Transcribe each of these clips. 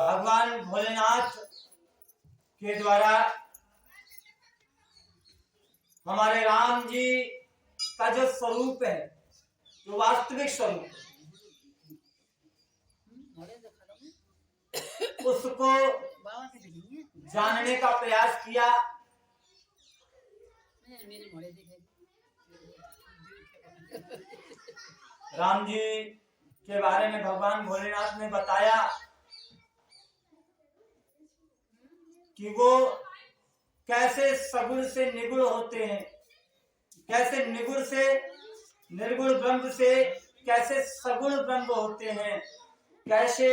भगवान भोलेनाथ के द्वारा हमारे राम जी का जो स्वरूप है, जो वास्तविक स्वरूप है, उसको जानने का प्रयास किया। राम जी के बारे में भगवान भोलेनाथ ने बताया कि वो कैसे सगुण से निगुण होते हैं, कैसे निगुण से निर्गुण ब्रह्म से कैसे सगुण ब्रह्म होते हैं, कैसे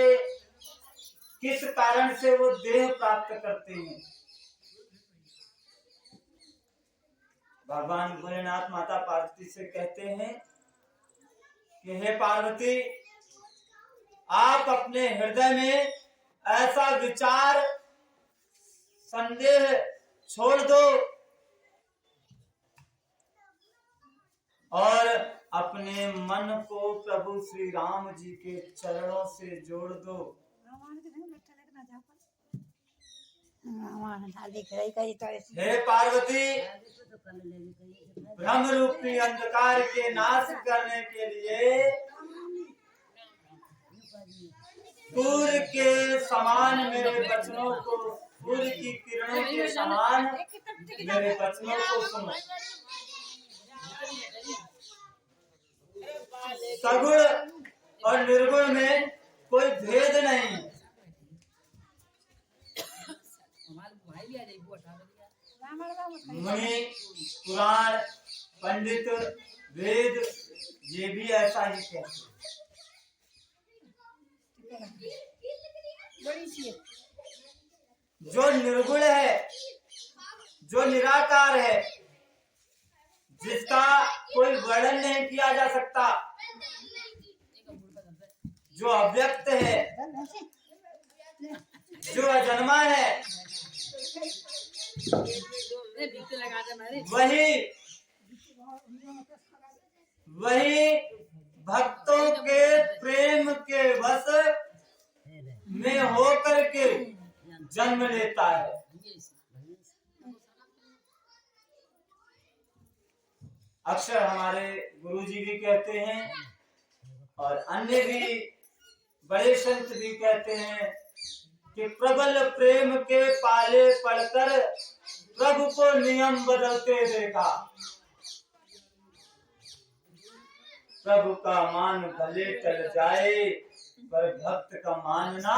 किस कारण से वो देह प्राप्त करते हैं। भगवान भोलेनाथ माता पार्वती से कहते हैं कि हे पार्वती, आप अपने हृदय में ऐसा विचार संदेह छोड़ दो और अपने मन को प्रभु श्री राम जी के चरणों से जोड़ दो। हे पार्वती, ब्रह्म रूपी अंधकार के नाश करने के लिए सूर्य के समान मेरे वचनों को, सूर्य की किरणों के समान मेरे वचनों को सुनो। सगुण और निर्गुण में कोई भेद नहीं। मुनि, पुराण, पंडित, वेद ये भी ऐसा ही कहते हैं। जो निर्गुण है, जो निराकार है, जिसका कोई वर्णन नहीं किया जा सकता, जो अव्यक्त है, जो अजन्मा है, वही भक्तों के प्रेम के वश में होकर के जन्म लेता है। अक्सर हमारे गुरुजी भी कहते हैं और अन्य भी बड़े संत भी कहते हैं कि प्रबल प्रेम के पाले पड़कर प्रभु को नियम बदलते देखा। प्रभु का मान भले टल जाए पर भक्त का मानना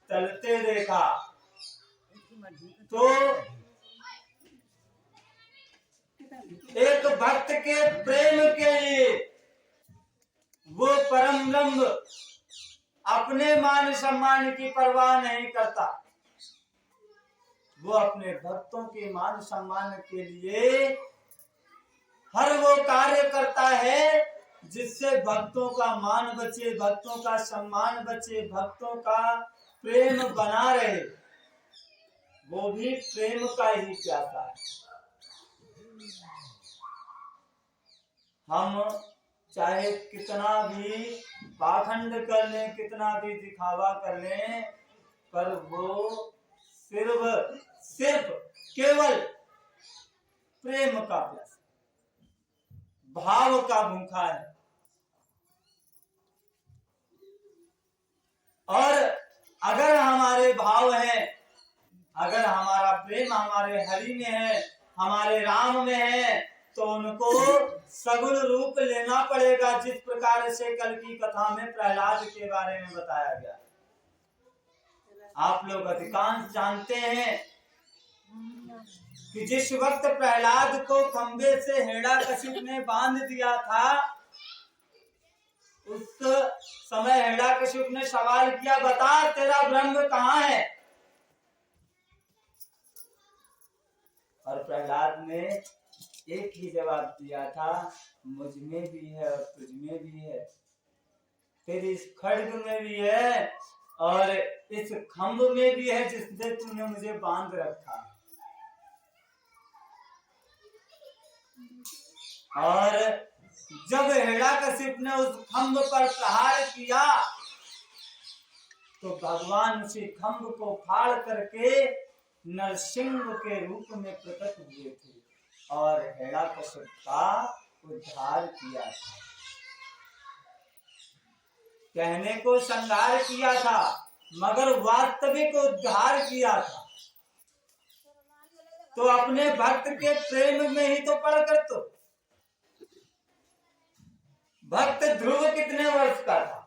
टलते देखा। तो एक भक्त के प्रेम के लिए वो परम ब्रह्म अपने मान सम्मान की परवाह नहीं करता। वो अपने भक्तों के मान सम्मान के लिए हर वो कार्य करता है जिससे भक्तों का मान बचे, भक्तों का सम्मान बचे, भक्तों का प्रेम बना रहे। वो भी प्रेम का ही प्यासा है। हम चाहे कितना भी पाखंड कर लें, कितना भी दिखावा कर लें, पर वो सिर्फ केवल प्रेम का प्यासा, भाव का भूखा है। और अगर हमारे भाव हैं, अगर हमारा प्रेम हमारे हरि में है, हमारे राम में है, तो उनको सगुण रूप लेना पड़ेगा। जिस प्रकार से कल की कथा में प्रहलाद के बारे में बताया गया। आप लोग अधिकांश जानते हैं कि जिस वक्त प्रहलाद को खंबे से हिरण्याकशिप ने बांध दिया था, उस समय हिरण्याकशिप ने सवाल किया, बता तेरा ब्रह्म कहाँ है? और प्रहलाद ने एक ही जवाब दिया था, मुझ में भी है और तुझ में भी है, तेरी इस खड्ग में भी है और इस खंभ में भी है जिससे तूने मुझे बांध रखा। और जब हिरण्याकशिप ने उस खंभ पर प्रहार किया तो भगवान उसी खम्भ को फाड़ करके नरसिंह के रूप में प्रकट हुए थे और हिरण्यकश्यप का उद्धार किया था। कहने को संहार किया था मगर वास्तविक उद्धार किया था। तो अपने भक्त के प्रेम में ही तो पढ़ कर। तो भक्त ध्रुव कितने वर्ष का था?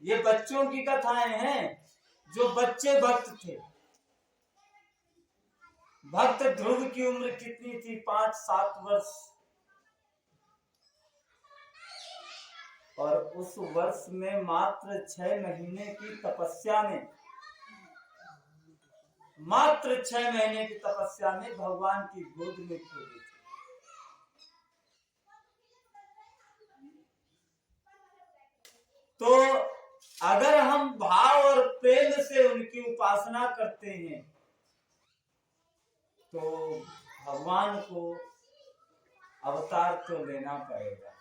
ये बच्चों की कथाएं हैं, जो बच्चे भक्त थे। भक्त ध्रुव की उम्र कितनी थी? 5-7 वर्ष। और उस वर्ष में मात्र 6 महीने की तपस्या में, मात्र 6 महीने की तपस्या में भगवान की गोद में खेले थे। तो अगर हम भाव और प्रेम से उनकी उपासना करते हैं तो भगवान को अवतार तो लेना पड़ेगा।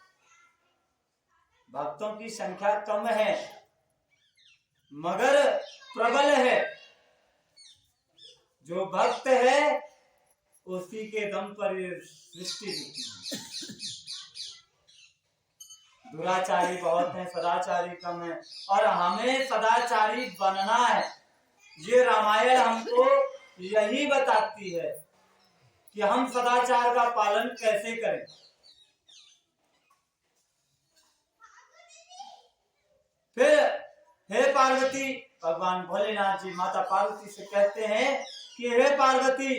भक्तों की संख्या कम है मगर प्रबल है। जो भक्त है उसी के दम पर ये सृष्टि रुकी है। दुराचारी बहुत हैं, सदाचारी कम है, और हमें सदाचारी बनना है। ये रामायण हमको यही बताती है कि हम सदाचार का पालन कैसे करें। फिर हे पार्वती, भगवान भोलेनाथ जी माता पार्वती से कहते हैं कि हे पार्वती,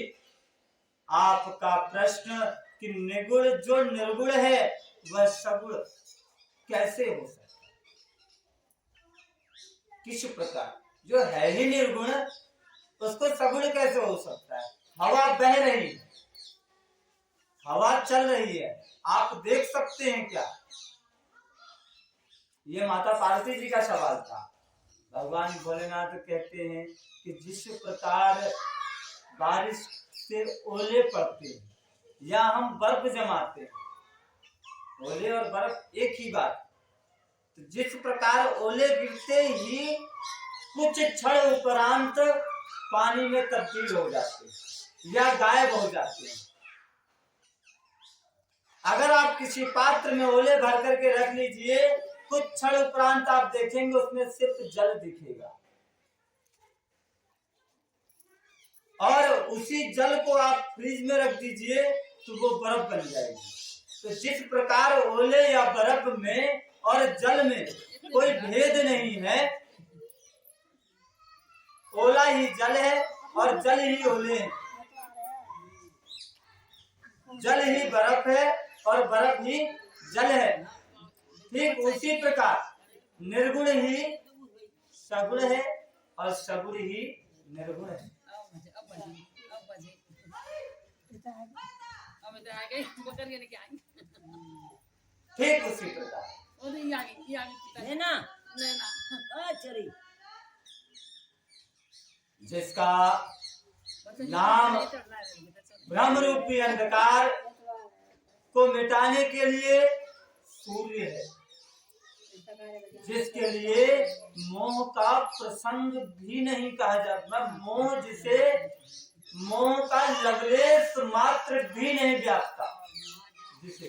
आपका प्रश्न कि निगुण जो निर्गुण है वह सगुण कैसे हो सकता है? किस प्रकार? जो है ही निर्गुण उसको सगुण कैसे हो सकता है? हवा बह रही है, हवा चल रही है, आप देख सकते हैं क्या? ये माता पार्वती जी का सवाल था। भगवान भोलेनाथ कहते हैं कि जिस प्रकार बारिश से ओले पड़ते हैं या हम बर्फ जमाते हैं, ओले और बर्फ एक ही बात। तो जिस प्रकार ओले गिरते ही कुछ क्षण उपरांत पानी में तब्दील हो जाते हैं या गायब हो जाते हैं। अगर आप किसी पात्र में ओले भर करके रख लीजिए, कुछ क्षण उपरांत आप देखेंगे उसमें सिर्फ जल दिखेगा, और उसी जल को आप फ्रिज में रख दीजिए तो वो बर्फ बन जाएगी। तो जिस प्रकार ओले या बर्फ में और जल में कोई भेद नहीं है, ओला ही जल है और जल ही ओले हैं, जल ही बर्फ है और बर्फ ही जल है। ठीक उसी प्रकार निर्गुण ही सगुण है और सगुण ही निर्गुण है। ठीक उसी प्रकार जिसका नाम ब्रह्म रूपी अंधकार को मिटाने के लिए सूर्य है, जिसके लिए मोह का प्रसंग भी नहीं कहा जाता। मोह जिसे मोह का लवलेश मात्र भी नहीं व्यापता जिसे,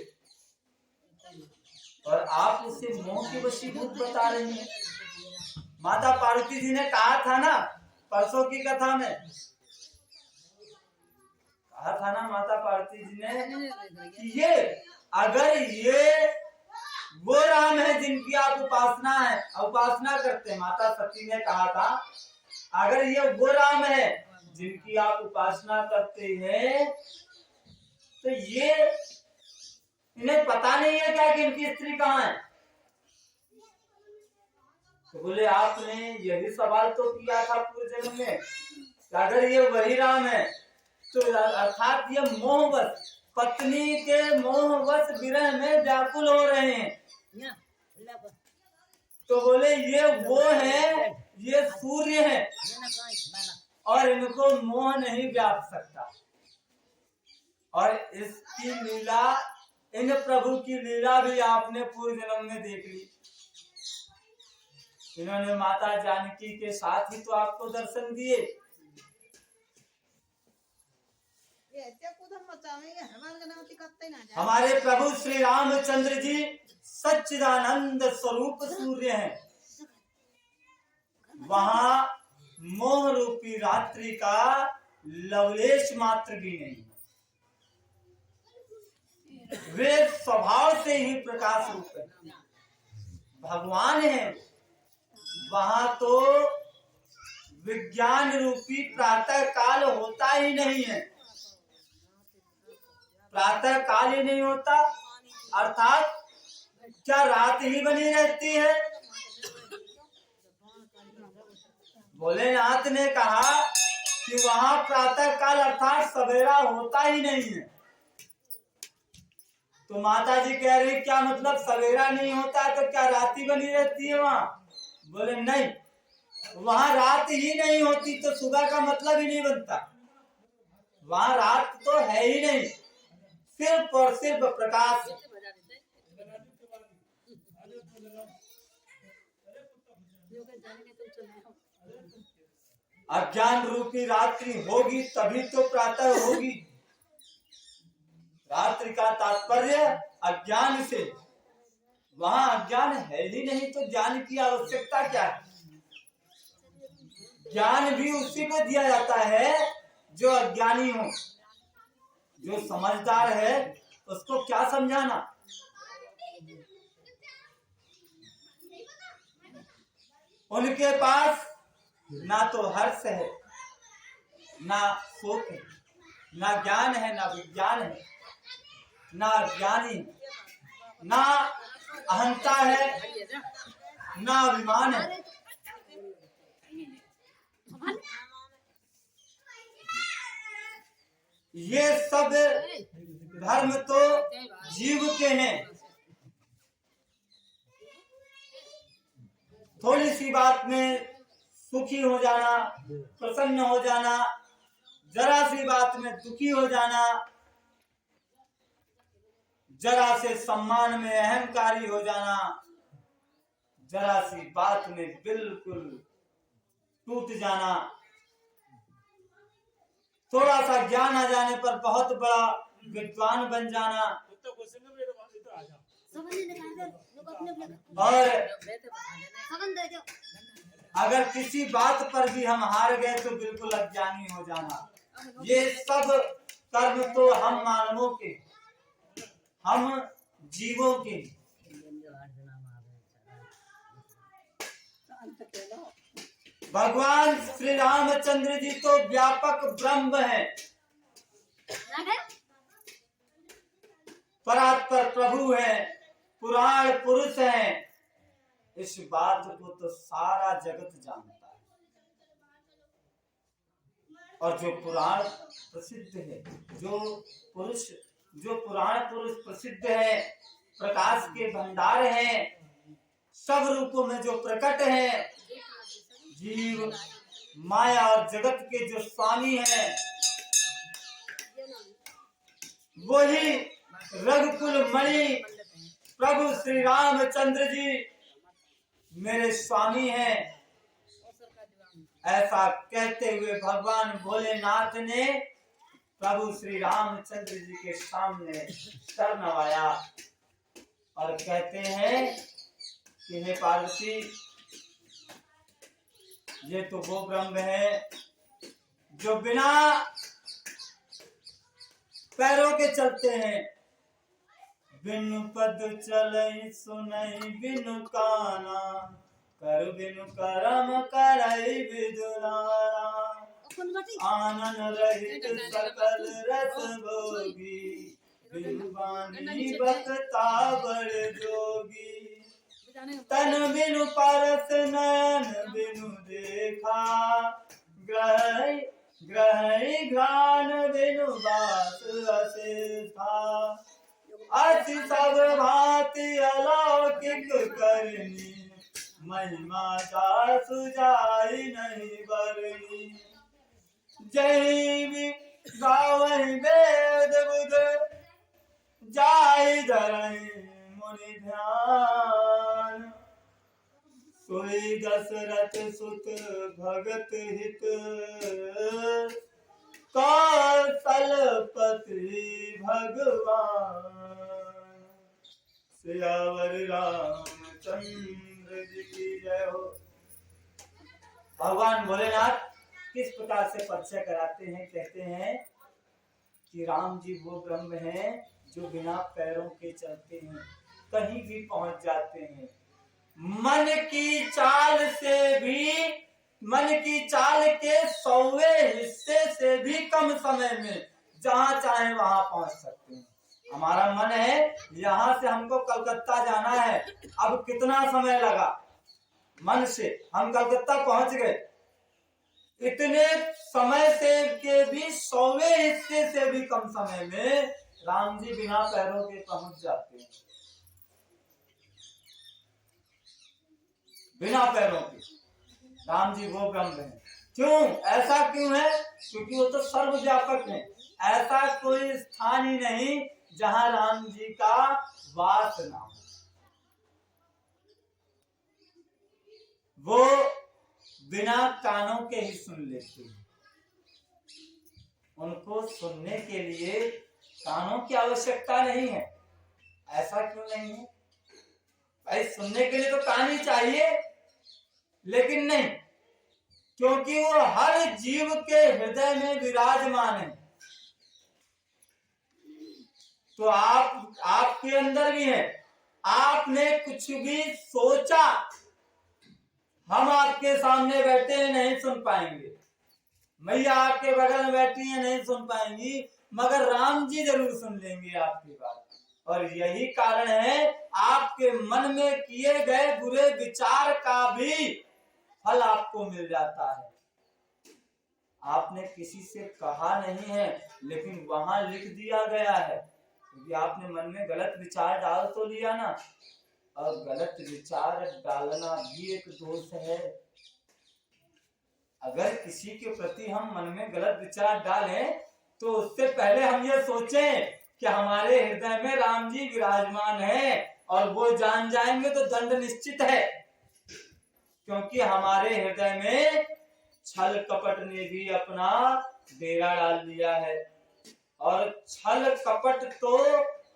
और आप उसे मोह की वशीभूत बता रही हैं। माता पार्वती जी ने कहा था ना परसों की कथा में, कहा था ना माता पार्वती जी ने कि ये अगर ये वो राम है जिनकी आप उपासना करते हैं। माता सती ने कहा था अगर ये वो राम है जिनकी आप उपासना करते हैं तो ये इन्हें पता नहीं है क्या कि इनकी स्त्री कहाँ है? तो बोले आपने यही सवाल तो किया था पूर्व जन्म में, अगर ये वही राम है तो अर्थात ये मोहवश, पत्नी के मोहवश विरह में व्याकुल हो रहे हैं। तो बोले ये वो है, ये सूर्य है और इनको मोह नहीं व्याप सकता। और इसकी लीला, इन प्रभु की लीला भी आपने पूर्व जन्म में देख ली। इन्होंने माता जानकी के साथ ही तो आपको दर्शन दिए। हमारे प्रभु श्री रामचंद्र जी सच्चिदानंद स्वरूप सूर्य हैं। वहां मोह रूपी रात्रि का लवलेश मात्र भी नहीं। वे स्वभाव से ही प्रकाश रूप है, भगवान है। वहां तो विज्ञान रूपी प्रातः काल होता ही नहीं है, प्रातः काल ही नहीं होता, अर्थात क्या रात ही बनी रहती है। भोलेनाथ ने कहा कि वहां प्रातः काल अर्थात सवेरा होता ही नहीं है। तो माता जी कह रही क्या मतलब सवेरा नहीं होता तो क्या रात ही बनी रहती है वहां? बोले नहीं, वहां रात ही नहीं होती तो सुबह का मतलब ही नहीं बनता। वहां रात तो है ही नहीं, सिर्फ और सिर्फ प्रकाश। अज्ञान रूपी रात्रि होगी तभी तो प्रातः होगी। रात्रि का तात्पर्य अज्ञान से, वहां अज्ञान है ही नहीं तो ज्ञान की आवश्यकता क्या है? ज्ञान भी उसी को दिया जाता है जो अज्ञानी हो। जो समझदार है उसको क्या समझाना। उनके पास ना तो हर्ष है, ना शोक है, ना ज्ञान है, ना विज्ञान है, ना ज्ञानी, ना अहंता है, ना अभिमान है। ये सब धर्म तो जीव के हैं। थोड़ी सी बात में सुखी हो जाना, प्रसन्न हो जाना, जरा सी बात में दुखी हो जाना, जरा से सम्मान में अहंकारी हो जाना, जरा सी बात में बिल्कुल टूट जाना, थोड़ा सा ज्ञान आ जाने पर बहुत बड़ा विद्वान बन जाना। और अगर किसी बात पर भी हम हार गए तो बिल्कुल अज्ञानी हो जाना। ये सब कर्म तो हम मानवों के, हम जीवों के। भगवान श्री रामचंद्र जी तो व्यापक ब्रह्म है, परात्पर प्रभु है, पुराण पुरुष है। इस बात को तो सारा जगत जानता है। और जो पुराण प्रसिद्ध है, जो पुराण पुरुष प्रसिद्ध है, प्रकाश के भंडार हैं, सब रूपों में जो प्रकट है, जीव माया और जगत के जो स्वामी हैं, वही रघुकुल मणि प्रभु श्री रामचंद्र जी मेरे स्वामी हैं। ऐसा कहते हुए भगवान भोलेनाथ ने प्रभु श्री रामचंद्र जी के सामने सर नवाया और कहते हैं कि हे पार्वती, ये तो वो ब्रह्म है जो बिना पैरों के चलते हैं। बिनु पद चलई सुनई बिनु काना, कर बिनु करम करई विदुराना। आनंद रहित सकल रस भोगी, बिनु बानी बखता बड़ जोगी। तन बिनु परस नयन बिनु देखा, ग्रही घ्राण बिनु बात असेथा। अति सब भांति अलौकिक करनी, महिमा जा सुजाई नहीं बरनी। जय गावहि वेद बुध, जाहि धरहि मुनि ध्यान। सोई दशरथ सुत भगत हित कौशलपति भगवान सियावर रामचंद्र जी की जय हो। भगवान भोलेनाथ किस प्रकार से परिचय कराते हैं, कहते हैं कि राम जी वो ब्रह्म हैं जो बिना पैरों के चलते हैं, कहीं भी पहुंच जाते हैं। मन की चाल के 100वें हिस्से से भी कम समय में जहां चाहे वहां पहुंच सकते हैं। हमारा मन है यहाँ से हमको कलकत्ता जाना है, अब कितना समय लगा, मन से हम कलकत्ता पहुंच गए। इतने समय से के भी 100वें हिस्से से भी कम समय में राम जी बिना पैरों के पहुंच जाते हैं, बिना पैरों के। राम जी वो ब्रह्म है। क्यों, ऐसा क्यों है? क्योंकि वो तो सर्वव्यापक है। ऐसा कोई स्थान ही नहीं जहां राम जी का वास ना हो। वो बिना कानों के ही सुन लेते हैं। उनको सुनने के लिए कानों की आवश्यकता नहीं है। ऐसा क्यों नहीं है? भाई सुनने के लिए तो कान ही चाहिए, लेकिन नहीं, क्योंकि वो हर जीव के हृदय में विराजमान है। तो आपके अंदर भी है। आपने कुछ भी सोचा, हम आपके सामने बैठे हैं, नहीं सुन पाएंगे। मैया आपके बगल में बैठी है, नहीं सुन पाएंगी, मगर राम जी जरूर सुन लेंगे आपकी बात। और यही कारण है आपके मन में किए गए बुरे विचार का भी फल आपको मिल जाता है। आपने किसी से कहा नहीं है, लेकिन वहां लिख दिया गया है, क्योंकि आपने मन में गलत विचार डाल तो लिया ना। और गलत विचार डालना भी एक दोष है। अगर किसी के प्रति हम मन में गलत विचार डालें तो उससे पहले हम ये सोचें कि हमारे हृदय में राम जी विराजमान है, और वो जान जाएंगे तो दंड निश्चित है। क्योंकि हमारे हृदय में छल कपट ने भी अपना डेरा डाल दिया है, और छल कपट तो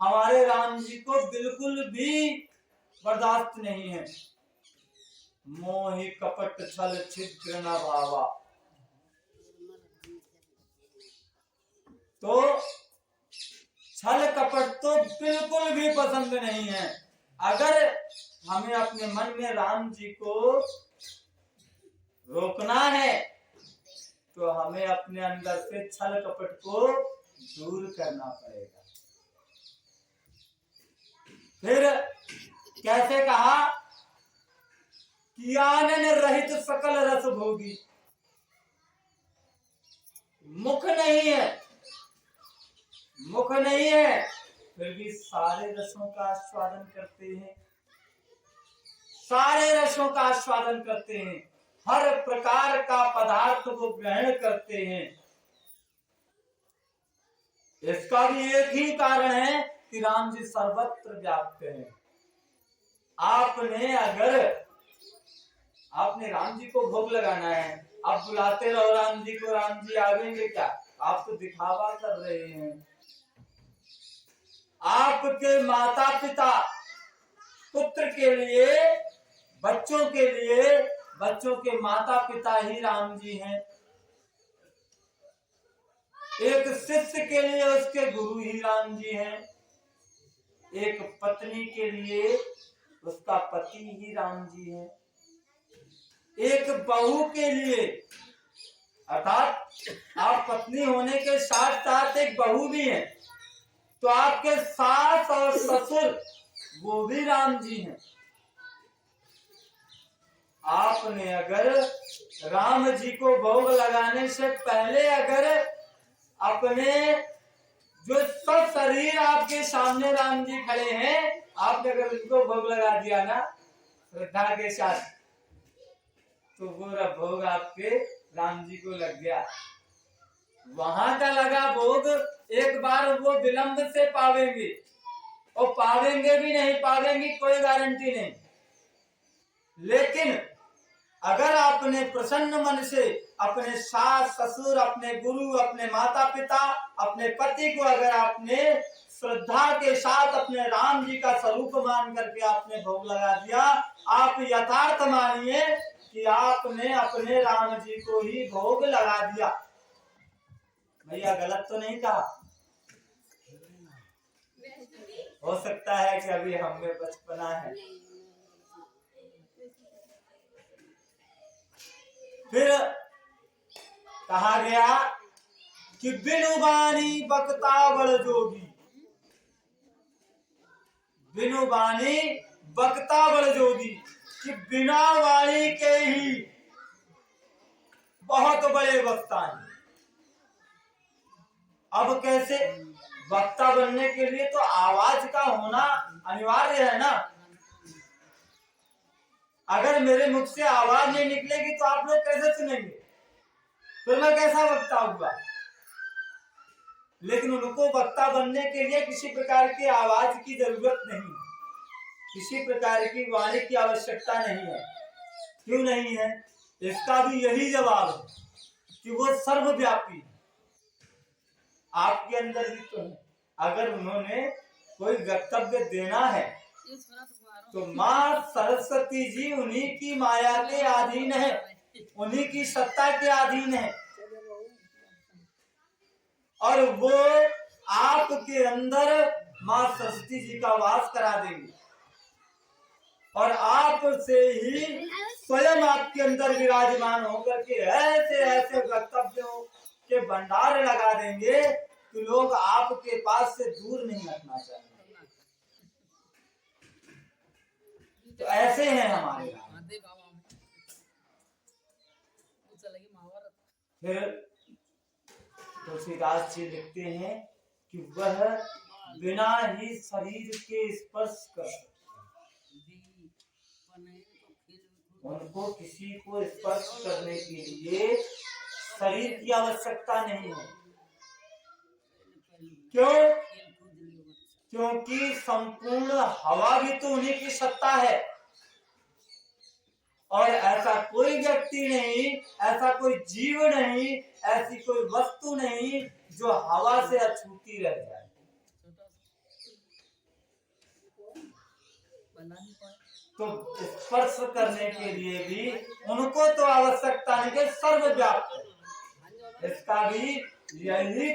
हमारे राम जी को बिल्कुल भी बर्दाश्त नहीं है। मोहि कपट छल छिद्र न भावा। तो छल कपट तो बिल्कुल भी पसंद नहीं है। अगर हमें अपने मन में राम जी को रोकना है तो हमें अपने अंदर से छल कपट को दूर करना पड़ेगा। फिर कैसे कहा कि आनन रहित सकल रस भोगी। मुख नहीं है, फिर भी सारे रसों का आस्वादन करते हैं, सारे रसों का आस्वादन करते हैं, हर प्रकार का पदार्थ को ग्रहण करते हैं। इसका भी एक ही कारण है कि राम जी सर्वत्र व्याप्त हैं। आपने राम जी को भोग लगाना है, आप बुलाते रहो राम जी को, राम जी आवेंगे क्या? आप तो दिखावा कर रहे हैं। आपके माता पिता पुत्र के लिए, बच्चों के लिए, बच्चों के माता पिता ही राम जी हैं। एक शिष्य के लिए उसके गुरु ही राम जी हैं। एक पत्नी के लिए उसका पति ही राम जी हैं। एक बहू के लिए, अर्थात आप पत्नी होने के साथ साथ एक बहू भी हैं, तो आपके सास और ससुर वो भी राम जी हैं। आपने अगर राम जी को भोग लगाने से पहले अगर अपने जो सब शरीर आपके सामने राम जी खड़े हैं, आपने अगर उनको भोग लगा दिया ना श्रद्धा के साथ, तो वो भोग आपके राम जी को लग गया। वहां का लगा भोग एक बार वो विलंब से पावेंगे, और पावेंगे भी नहीं पावेंगे कोई गारंटी नहीं, लेकिन अगर आपने प्रसन्न मन से अपने सास ससुर, अपने गुरु, अपने माता पिता, अपने पति को अगर आपने श्रद्धा के साथ अपने राम जी का स्वरूप मान करके आपने भोग लगा दिया, आप यथार्थ मानिए कि आपने अपने राम जी को ही भोग लगा दिया। भैया गलत तो नहीं कहा? हो सकता है कि अभी हमें बचपना है। फिर कहा गया कि बिनु बानी बकता बड़ जोगी, बिनु बानी बकता बड़ जोगी, कि बिना वाणी के ही बहुत बड़े वक्ता हैं। अब कैसे? वक्ता बनने के लिए तो आवाज का होना अनिवार्य है ना। अगर मेरे मुख से आवाज नहीं निकलेगी तो आप लोग कैसे सुनेंगे? तो मैं कैसा वक्ता होगा? लेकिन उनको वक्ता बनने के लिए किसी प्रकार की आवाज की जरूरत नहीं, किसी प्रकार की वाणी की आवश्यकता नहीं है। क्यों नहीं है? इसका भी यही जवाब है कि वो सर्वव्यापी है, आपके अंदर ही तो है। अगर उन्होंने कोई वक्तव्य देना है तो माँ सरस्वती जी उन्हीं की माया के अधीन है, उन्हीं की सत्ता के अधीन है, और वो आपके अंदर माँ सरस्वती जी का वास करा देंगे और आप से ही स्वयं आपके अंदर विराजमान होकर के ऐसे ऐसे वक्तव्यों के भंडार लगा देंगे कि लोग आपके पास से दूर नहीं हटना चाहेंगे। तो ऐसे हैं हमारे यहाँ। फिर तुलसीदास जी लिखते हैं कि वह बिना ही शरीर के स्पर्श कर, उनको किसी को स्पर्श करने के लिए शरीर की आवश्यकता नहीं है। क्यों? क्योंकि संपूर्ण हवा भी तो उन्हीं की सत्ता है, और ऐसा कोई व्यक्ति नहीं, ऐसा कोई जीव नहीं, ऐसी कोई वस्तु नहीं जो हवा से अछूती रह जाए। तो स्पर्श करने के लिए भी उनको तो आवश्यकता नहीं कि सर्वव्यापक है। इसका भी यही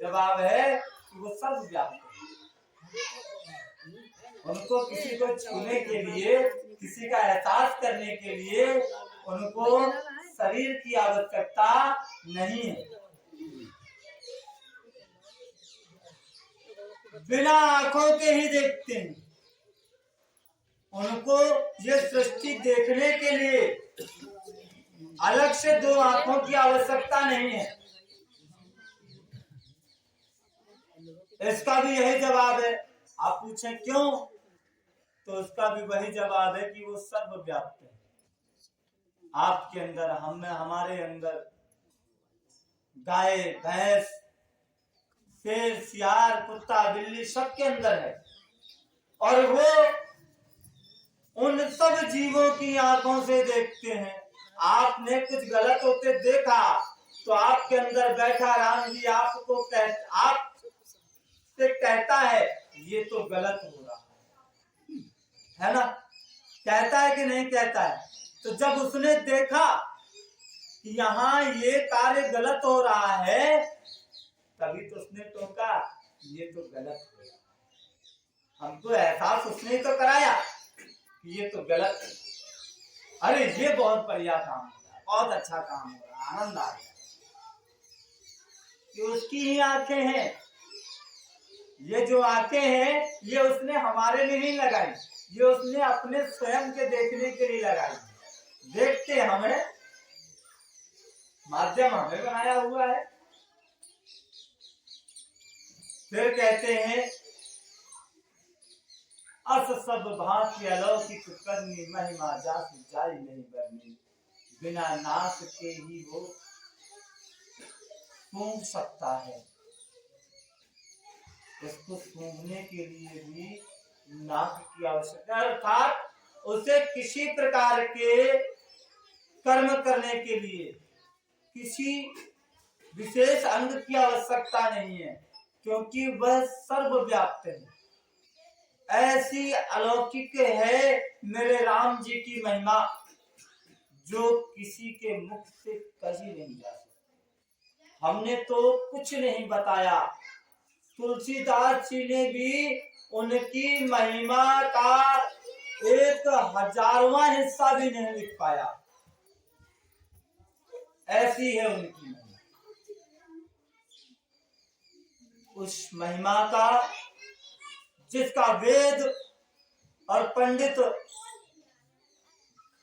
जवाब है कि वो सर्वव्यापक है। उनको किसी को छूने के लिए, किसी का एहसास करने के लिए उनको शरीर की आवश्यकता नहीं है। बिना आंखों के ही देखते हैं, उनको ये सृष्टि देखने के लिए अलग से दो आंखों की आवश्यकता नहीं है। इसका भी यही जवाब है। आप पूछें क्यों, तो उसका भी वही जवाब है कि वो सर्वव्यापी है। आपके अंदर, हम हमारे अंदर गाय भैंस शेर सियार कुत्ता बिल्ली सबके अंदर है, और वो उन सब जीवों की आंखों से देखते हैं। आपने कुछ गलत होते देखा तो आपके अंदर बैठा राम जी आपको आपसे कहता है ये तो गलत हो रहा है ना, कहता है कि नहीं कहता है? तो जब उसने देखा कि यहाँ ये कार्य गलत हो रहा है, तभी तो उसने टोका ये तो गलत हो रहा। हमको एहसास उसने तो कराया कि ये तो गलत है। अरे ये बहुत बढ़िया काम हो रहा है, बहुत अच्छा काम हो रहा है, आनंद आ गया। कि उसकी ही आंखें हैं, ये जो आंखें हैं ये उसने हमारे लिए नहीं लगाई, ये उसने अपने स्वयं के देखने के लिए लगाई। देखते हमें, माध्यम हमें बनाया हुआ है। फिर कहते हैं अस सब भांति अलौकिक करनी महिमा जाति जाई नहीं बरनी, बिना नाक के ही वो सूंघ सकता है। इसको सूंघने के लिए भी नाक की आवश्यकता है, अर्थात उसे किसी प्रकार के कर्म करने के लिए किसी विशेष अंग की आवश्यकता नहीं है, क्योंकि वह सर्वव्याप्त है। ऐसी अलौकिक है मेरे राम जी की महिमा, जो किसी के मुख से कही नहीं जा सकती। हमने तो कुछ नहीं बताया, तुलसीदास जी ने भी उनकी महिमा का 1000वां हिस्सा भी नहीं लिख पाया। ऐसी है उनकी महिमा। उस महिमा का जिसका वेद और पंडित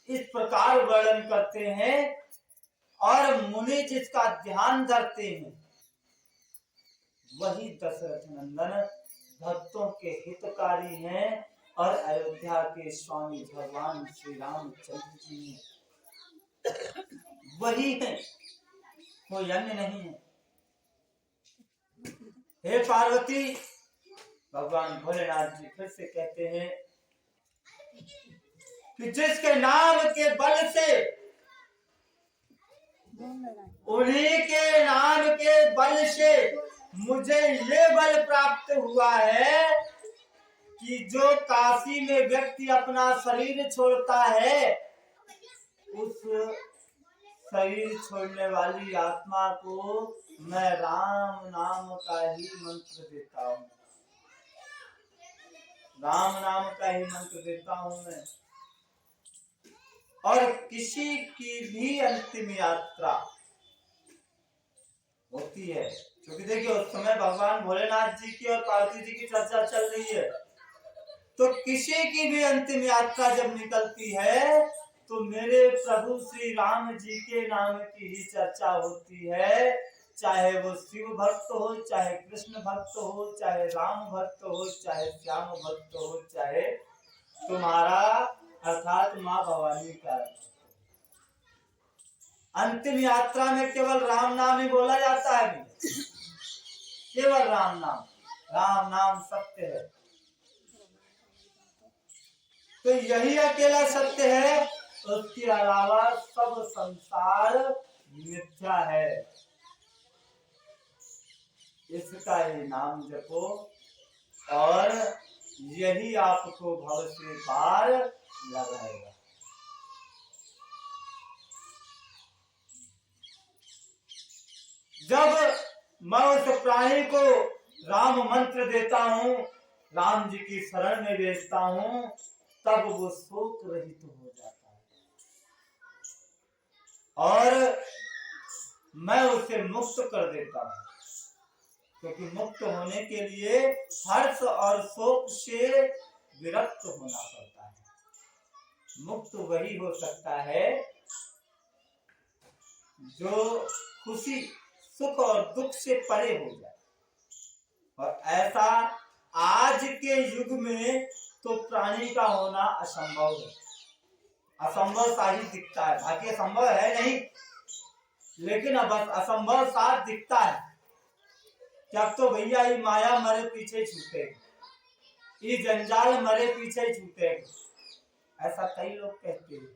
इस प्रकार वर्णन करते हैं और मुनि जिसका ध्यान धरते हैं, वही दशरथ नंदन भक्तों के हितकारी हैं और अयोध्या के स्वामी भगवान श्री रामचंद्र जी हैं। वही है, कोई अन्य नहीं है। हे पार्वती, भगवान भोलेनाथ जी फिर से कहते हैं कि जिसके नाम के बल से, उन्हीं के नाम के बल से मुझे ये बल प्राप्त हुआ है कि जो काशी में व्यक्ति अपना शरीर छोड़ता है, उस शरीर छोड़ने वाली आत्मा को मैं राम नाम का ही मंत्र देता हूँ। राम नाम का ही मंत्र देता हूँ मैं। और किसी की भी अंतिम यात्रा होती है, क्योंकि देखिए उस समय भगवान भोलेनाथ जी की और पार्वती जी की चर्चा चल रही है, तो किसी की भी अंतिम यात्रा जब निकलती है तो मेरे प्रभु श्री राम जी के नाम की ही चर्चा होती है। चाहे वो शिव भक्त हो, चाहे कृष्ण भक्त हो, चाहे राम भक्त हो, चाहे श्याम भक्त हो, चाहे तुम्हारा अर्थात माँ भवानी का। अंतिम यात्रा में केवल राम नाम ही बोला जाता है, केवल राम नाम। राम नाम सत्य है, तो यही अकेला सत्य है, उसके अलावा सब संसार मिथ्या है। इसका ही नाम जपो और यही आपको भव से पार लगाएगा। जब मैं उस प्राणी को राम मंत्र देता हूँ, राम जी की शरण में भेजता हूँ, तब वो शोक रहित हो जाता है और मैं उसे मुक्त कर देता हूँ, क्योंकि मुक्त होने के लिए हर्ष और शोक से विरक्त होना पड़ता है। मुक्त वही हो सकता है जो खुशी सुख और दुख से परे हो जाए, और ऐसा आज के युग में तो प्राणी का होना असंभव है। असंभव सा ही दिखता है, बाकी असंभव है नहीं, लेकिन अब असंभव सा दिखता है कि अब तो भैया ये माया मरे पीछे छूटे, ये जंजाल मरे पीछे छूटे। ऐसा कई लोग कहते हैं।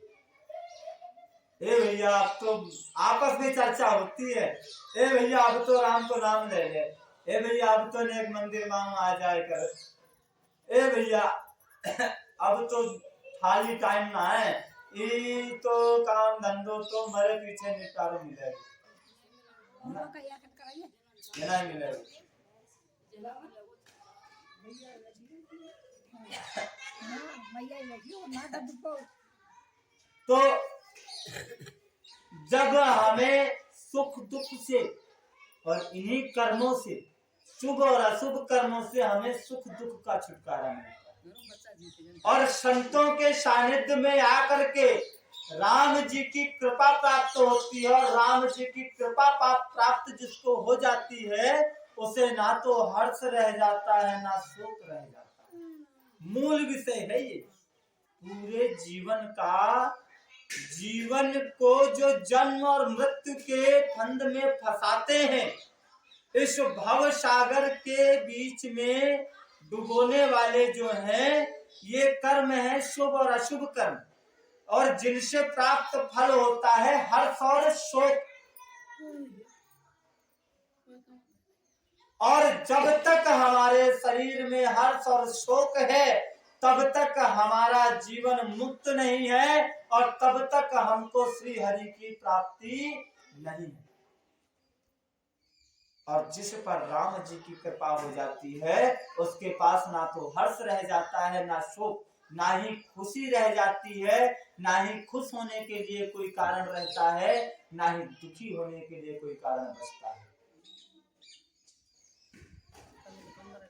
ए भैया अब तो आपस में चर्चा होती है, ए भैया अब तो राम को नाम ले ले, ए भैया अब तो नेक मंदिर मांग आ जाए कर, ए भैया अब तो खाली टाइम ना है, ये तो काम धंधो तो मरे पीछे निपटारे मिलेगा, ये नहीं मिलेगा। तो जब हमें सुख दुख से और इन्हीं कर्मों से, शुभ और अशुभ कर्मों से हमें सुख दुख का छुटकारा मिलता है, और संतों के सानिध्य में आकर के राम जी की कृपा प्राप्त होती है, और राम जी की कृपा प्राप्त जिसको हो जाती है, उसे ना तो हर्ष रह जाता है ना शोक रह जाता है। मूल विषय है ये। पूरे जीवन को जो जन्म और मृत्यु के फंद में फंसाते हैं, इस भव सागर के बीच में डुबोने वाले जो हैं, ये कर्म है शुभ और अशुभ कर्म, और जिनसे प्राप्त फल होता है हर्ष और शोक। और जब तक हमारे शरीर में हर्ष और शोक है तब तक हमारा जीवन मुक्त नहीं है, और तब तक हमको श्री हरि की प्राप्ति नहीं है। और जिस पर राम जी की कृपा हो जाती है उसके पास ना तो हर्ष रह जाता है ना शोक, ना ही खुशी रह जाती है, ना ही खुश होने के लिए कोई कारण रहता है, ना ही दुखी होने के लिए कोई कारण बचता है।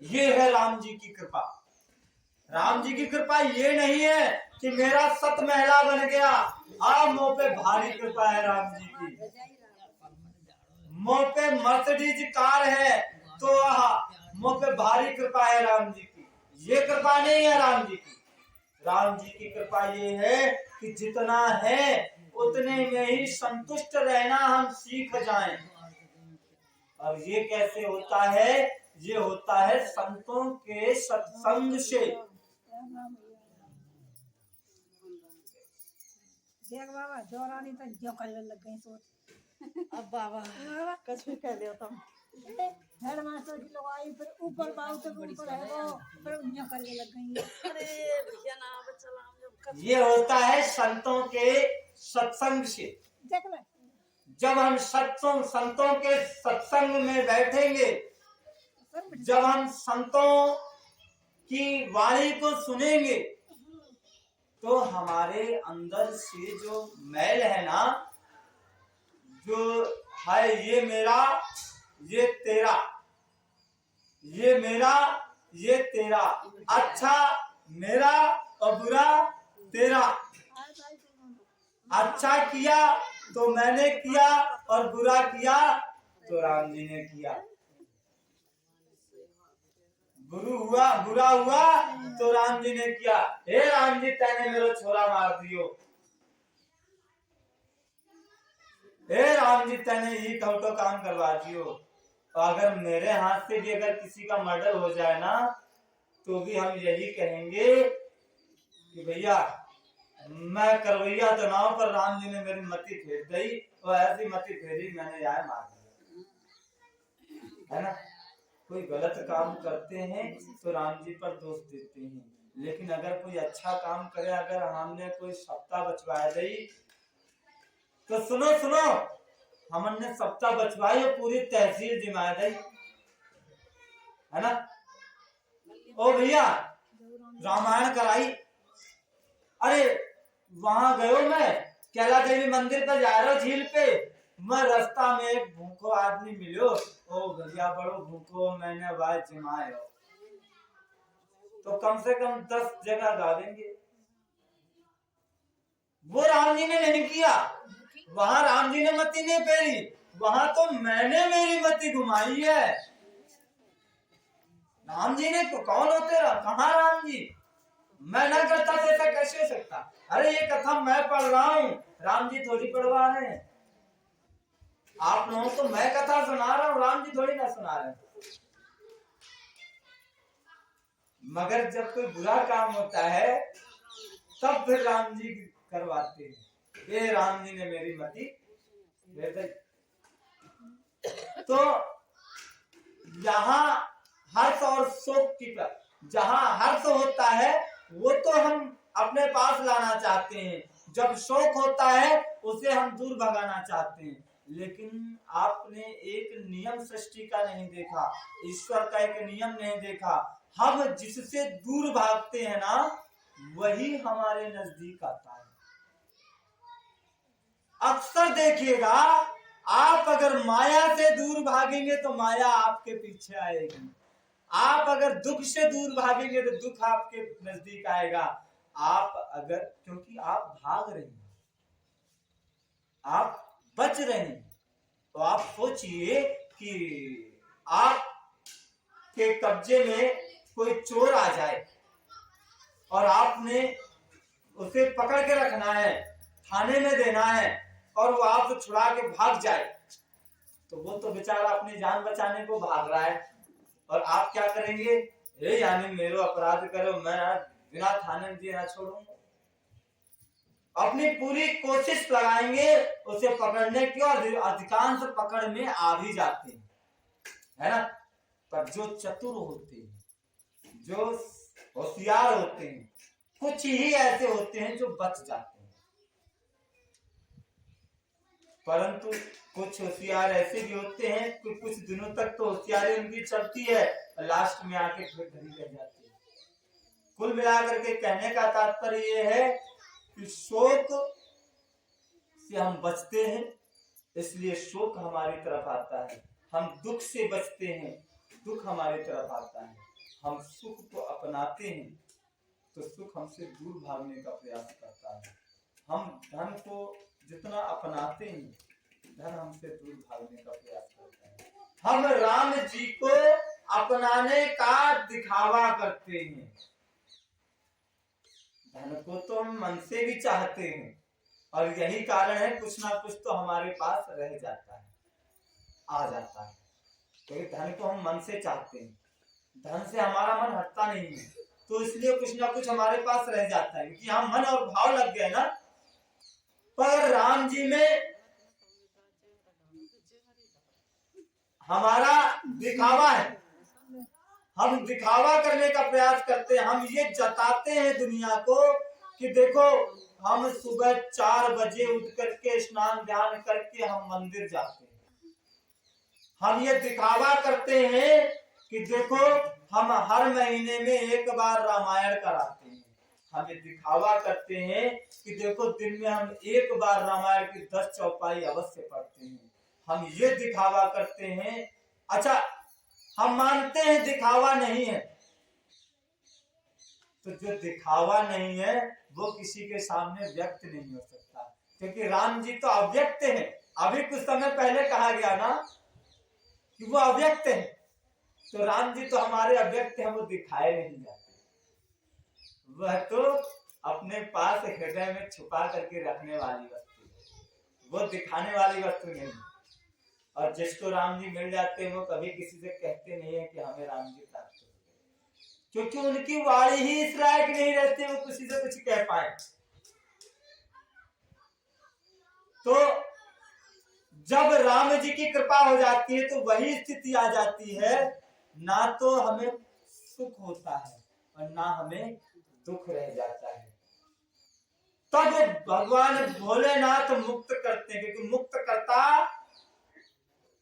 ये है राम जी की कृपा। राम जी की कृपा ये नहीं है कि मेरा सत महला बन गया, हाँ मुंह पे भारी कृपा है राम जी की। मुंह पे मर्सिडीज कार है तो मुंह पे भारी कृपा है राम जी की, ये कृपा नहीं है राम जी की। राम जी की कृपा ये है कि जितना है उतने में ही संतुष्ट रहना हम सीख जाएं। और ये कैसे होता है? ये होता है संतों के सत्संग से। देख बाबा जोरानी तक जो करने लग गई सोच। अब बाबा कुछ भी कह लियो तुम। हेड मास्टर की लोग आई फिर ऊपर बाबू के ऊपर है वो फिर जो करने लग गई। अरे भैया ना बचला ये होता है संतों के सत्संग से। देख ले जब हम संतों के सत्संग में बैठेंगे, जब हम संतों की वाणी को सुनेंगे, तो हमारे अंदर से जो मैल है ना, जो है ये मेरा ये तेरा, ये मेरा ये तेरा, अच्छा मेरा और बुरा तेरा। अच्छा किया तो मैंने किया और बुरा किया तो राम जी ने किया। बुरा हुआ तो राम जी ने किया। हे राम जी तैने मेरा छोरा मार दियो, हे राम जी तैने ही कौटो काम करवा दियो। तो अगर मेरे हाथ से भी अगर किसी का मर्डर हो जाए ना, तो भी हम यही कहेंगे कि भैया मैं करवैया तो ना, पर राम जी ने मेरी मति फेर दी, और ऐसी मति फेरी मैंने यार मार दिया, है ना। कोई गलत काम करते हैं तो राम जी पर दोष देते हैं, लेकिन अगर कोई अच्छा काम करे, अगर हमने कोई सप्ताह बचवाया दी, तो सुनो हमने सप्ताह बचवाई और पूरी तहसील जिमाया दी, है ना। ओ भैया रामायण कराई, अरे वहां गयो मैं कैला देवी मंदिर पर जा रहा हूँ झील पे, मैं रास्ता में एक भूखो आदमी मिलो, ओ भैया बड़ो भूखो, मैंने वाय जिमायो, तो कम से कम 10 जगह गा देंगे। वो राम जी ने नहीं किया, वहां राम जी ने मति नहीं फेरी, वहां तो मैंने मेरी मति घुमाई है। राम जी ने तो कौन होते रहा, कहाँ राम जी? मैं ना करता तो ऐसा कैसे हो सकता? अरे ये कथा मैं पढ़ रहा हूँ, राम जी थोड़ी पढ़वा रहे हैं। आप लोगों को मैं कथा सुना रहा हूँ, राम जी थोड़ी ना सुना रहे हैं। मगर जब कोई बुरा काम होता है तब फिर राम जी करवाते हैं। ये राम जी ने मेरी मति फेर दी। तो यहाँ हर्ष और शोक की, जहाँ हर्ष होता है वो तो हम अपने पास लाना चाहते हैं, जब शोक होता है उसे हम दूर भगाना चाहते हैं। लेकिन आपने एक नियम सृष्टि का नहीं देखा, ईश्वर का एक नियम नहीं देखा। हम जिससे दूर भागते हैं ना, वही हमारे नजदीक आता है। अक्सर देखिएगा, आप अगर माया से दूर भागेंगे तो माया आपके पीछे आएगी, आप अगर दुख से दूर भागेंगे तो दुख आपके नजदीक आएगा। आप अगर, क्योंकि आप भाग रहे हैं, आप बच रहे हैं, तो आप सोचिए कि आप के कब्जे में कोई चोर आ जाए और आपने उसे पकड़ के रखना है, थाने में देना है, और वो आपको छुड़ा के भाग जाए, तो वो तो बेचारा अपनी जान बचाने को भाग रहा है, और आप क्या करेंगे? यानी मेरे अपराध करो, मैं बिना थाने में दिए ना छोड़ूंगा। अपनी पूरी कोशिश लगाएंगे उसे पकड़ने की, और अधिकांश पकड़ में आ भी जाते हैं, है ना। पर जो चतुर होते हैं, जो होशियार होते हैं, कुछ ही ऐसे होते हैं जो बच जाते हैं। परंतु कुछ होशियार ऐसे भी होते हैं कि कुछ दिनों तक तो होशियारी उनकी चलती है, लास्ट में आके फिर धरी रह जाती है। कुल मिलाकर के कहने का तात्पर्य ये है कि शोक से हम बचते हैं, इसलिए शोक हमारी तरफ आता है। हम दुख से बचते हैं, दुख हमारी तरफ आता है। हम सुख को अपनाते हैं तो सुख हमसे दूर भागने का प्रयास करता है। हम धन को जितना अपनाते हैं, धन हमसे दूर भागने का प्रयास करता है। हम राम जी को अपनाने का दिखावा करते हैं। धन को तो हम मन से भी चाहते हैं, और यही कारण है कुछ ना कुछ तो हमारे पास रह जाता है, आ जाता है। क्योंकि धन को हम मन से चाहते हैं, धन से हमारा मन हटता नहीं है, तो इसलिए कुछ ना कुछ हमारे पास रह जाता है, क्योंकि हम मन और भाव लग गए ना। पर राम जी में हमारा दिखावा है, हम दिखावा करने का प्रयास करते हैं। हम ये जताते हैं दुनिया को कि देखो हम सुबह 4 बजे उठ करके स्नान ध्यान करके हम मंदिर जाते हैं। हम ये दिखावा करते हैं कि देखो हम हर महीने में एक बार रामायण कराते हैं। हम ये दिखावा करते हैं कि देखो दिन में हम एक बार रामायण की 10 चौपाई अवश्य पढ़ते हैं। हम ये दिखावा करते हैं। अच्छा, हम मानते हैं दिखावा नहीं है, तो जो दिखावा नहीं है वो किसी के सामने व्यक्त नहीं हो सकता, क्योंकि राम जी तो अव्यक्त है। अभी कुछ समय पहले कहा गया ना कि वो अव्यक्त है, तो राम जी तो हमारे अव्यक्त हैं, वो दिखाए नहीं जाते। वह तो अपने पास हृदय में छुपा करके रखने वाली वस्तु है, वो दिखाने वाली वस्तु नहीं। और जिसको राम जी मिल जाते हैं वो कभी किसी से कहते नहीं है कि हमें राम जी प्राप्त हो गए, क्योंकि उनकी वाणी ही इस लायक नहीं रहती वो किसी से कुछ कह पाए। तो जब राम जी की कृपा हो जाती है तो वही स्थिति आ जाती है, ना तो हमें सुख होता है और ना हमें दुख रह जाता है। तब भगवान भोलेनाथ मुक्त करते हैं, क्योंकि मुक्त करता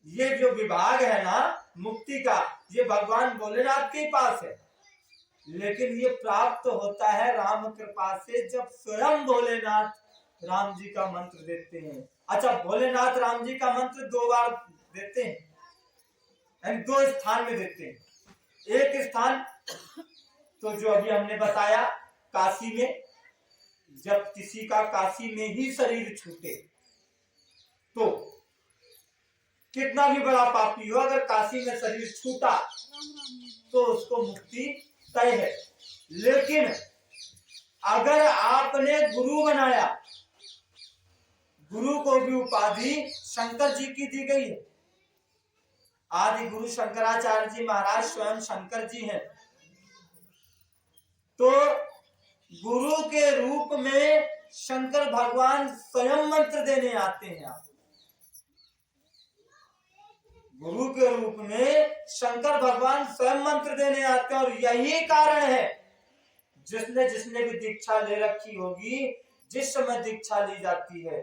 ये जो विभाग है ना मुक्ति का, ये भगवान भोलेनाथ के पास है। लेकिन ये प्राप्त होता है राम कृपा से, जब स्वयं भोलेनाथ राम जी का मंत्र देते हैं। अच्छा, भोलेनाथ राम जी का मंत्र 2 बार देते हैं, यानी 2 स्थान में देते हैं। एक स्थान तो जो अभी हमने बताया काशी में, जब किसी का काशी में ही शरीर छूटे तो कितना भी बड़ा पापी हो, अगर काशी में शरीर छूटा तो उसको मुक्ति तय है। लेकिन अगर आपने गुरु बनाया, गुरु को भी उपाधि शंकर जी की दी गई है। आदि गुरु शंकराचार्य जी महाराज स्वयं शंकर जी हैं। तो गुरु के रूप में शंकर भगवान स्वयं मंत्र देने आते हैं। आप गुरु के रूप में शंकर भगवान स्वयं मंत्र देने आते हैं, और यही कारण है जिसने भी दीक्षा ले रखी होगी, जिस समय दीक्षा ली जाती है,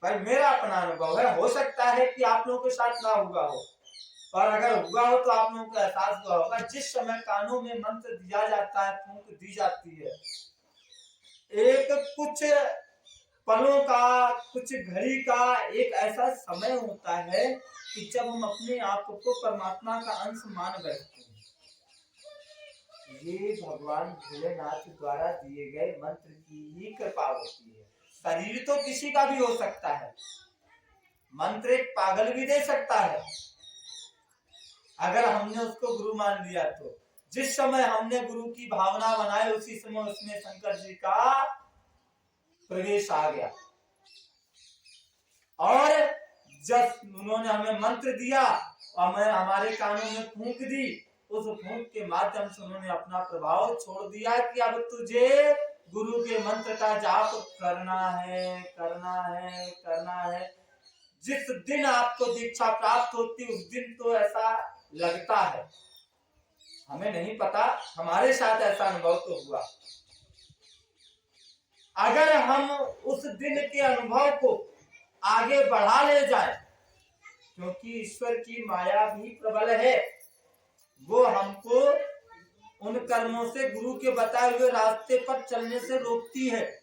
भाई मेरा अपना अनुभव है, हो सकता है कि आप लोगों के साथ ना हुआ हो, और अगर हुआ हो तो आप लोगों को एहसास हुआ होगा। जिस समय कानों में मंत्र दिया जाता है, फूंक दी जाती है, एक कुछ पलों का, कुछ घड़ी का एक ऐसा समय होता है कि जब हम अपने आप को परमात्मा का अंश मान बैठते हैं। ये भगवान भोलेनाथ द्वारा दिए गए मंत्र की ही कृपा होती है। शरीर तो किसी का भी हो सकता है, मंत्र एक पागल भी दे सकता है, अगर हमने उसको गुरु मान लिया तो। जिस समय हमने गुरु की भावना बनाई उसी समय उसमें शंकर जी का प्रवेश आ गया, और जब उन्होंने हमें मंत्र दिया और मैं हमारे कानों में फूंक दी, उस फूंक के माध्यम से उन्होंने अपना प्रभाव छोड़ दिया कि अब तुझे गुरु के मंत्र का जाप करना है, करना है, करना है। जिस दिन आपको दीक्षा प्राप्त होती उस दिन तो ऐसा लगता है, हमें नहीं पता, हमारे साथ ऐसा अनुभव तो हुआ। अगर हम उस दिन के अनुभव को आगे बढ़ा ले जाए, क्योंकि ईश्वर की माया भी प्रबल है, वो हमको उन कर्मों से, गुरु के बताए हुए रास्ते पर चलने से रोकती है।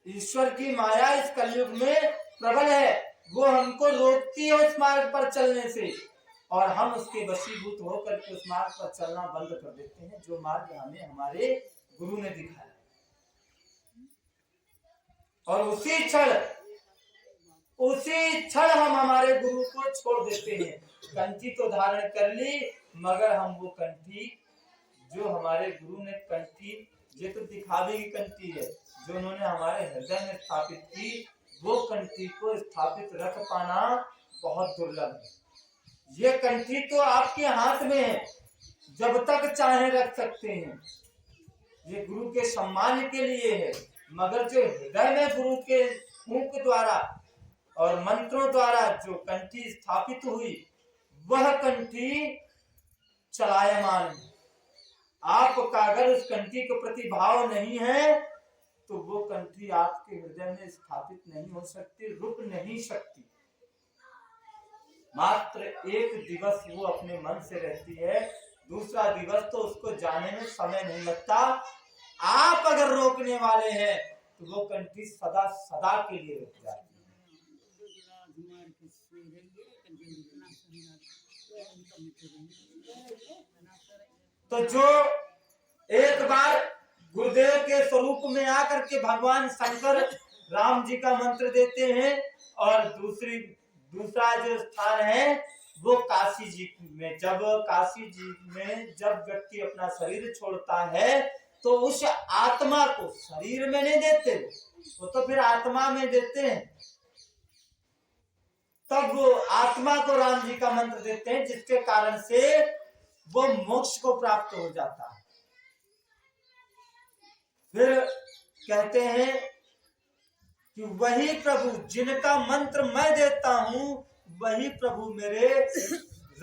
ईश्वर की माया इस कलयुग में प्रबल है, वो हमको रोकती है उस मार्ग पर चलने से, और हम उसके वशीभूत होकर के उस मार्ग पर चलना बंद कर देते हैं जो मार्ग हमें हमारे गुरु ने दिखाया। और उसी क्षण हम हमारे गुरु को छोड़ देते हैं। कंठी तो धारण कर ली, मगर हम वो कंठी जो हमारे गुरु ने कंठी, ये तो दिखावे की कंठी है, जो उन्होंने हमारे हृदय में स्थापित की, वो कंठी को स्थापित रख पाना बहुत दुर्लभ है। ये कंठी तो आपके हाथ में है, जब तक चाहे रख सकते हैं, ये गुरु के सम्मान के लिए है। मगर जो हृदय में गुरु के फूंक द्वारा और मंत्रों द्वारा जो कंठी स्थापित हुई, वह कंठी चलायमान है। आपका अगर उस कंठी के प्रति भाव नहीं है तो वो कंठी आपके हृदय में स्थापित नहीं हो सकती, रुक नहीं सकती। मात्र एक दिवस वो अपने मन से रहती है, दूसरा दिवस तो उसको जाने में समय नहीं लगता। आप अगर रोकने वाले हैं तो वो कंठी सदा सदा के लिए रुक जाती है। तो जो एक बार गुरुदेव के स्वरूप में आकर के भगवान शंकर राम जी का मंत्र देते हैं, और दूसरा जो स्थान है वो काशी जी में, जब व्यक्ति अपना शरीर छोड़ता है तो उस आत्मा को शरीर में नहीं देते, वो तो फिर आत्मा में देते हैं। तब वो आत्मा को राम जी का मंत्र देते हैं, जिसके कारण से वो मोक्ष को प्राप्त हो जाता है। फिर कहते हैं कि वही प्रभु जिनका मंत्र मैं देता हूं, वही प्रभु मेरे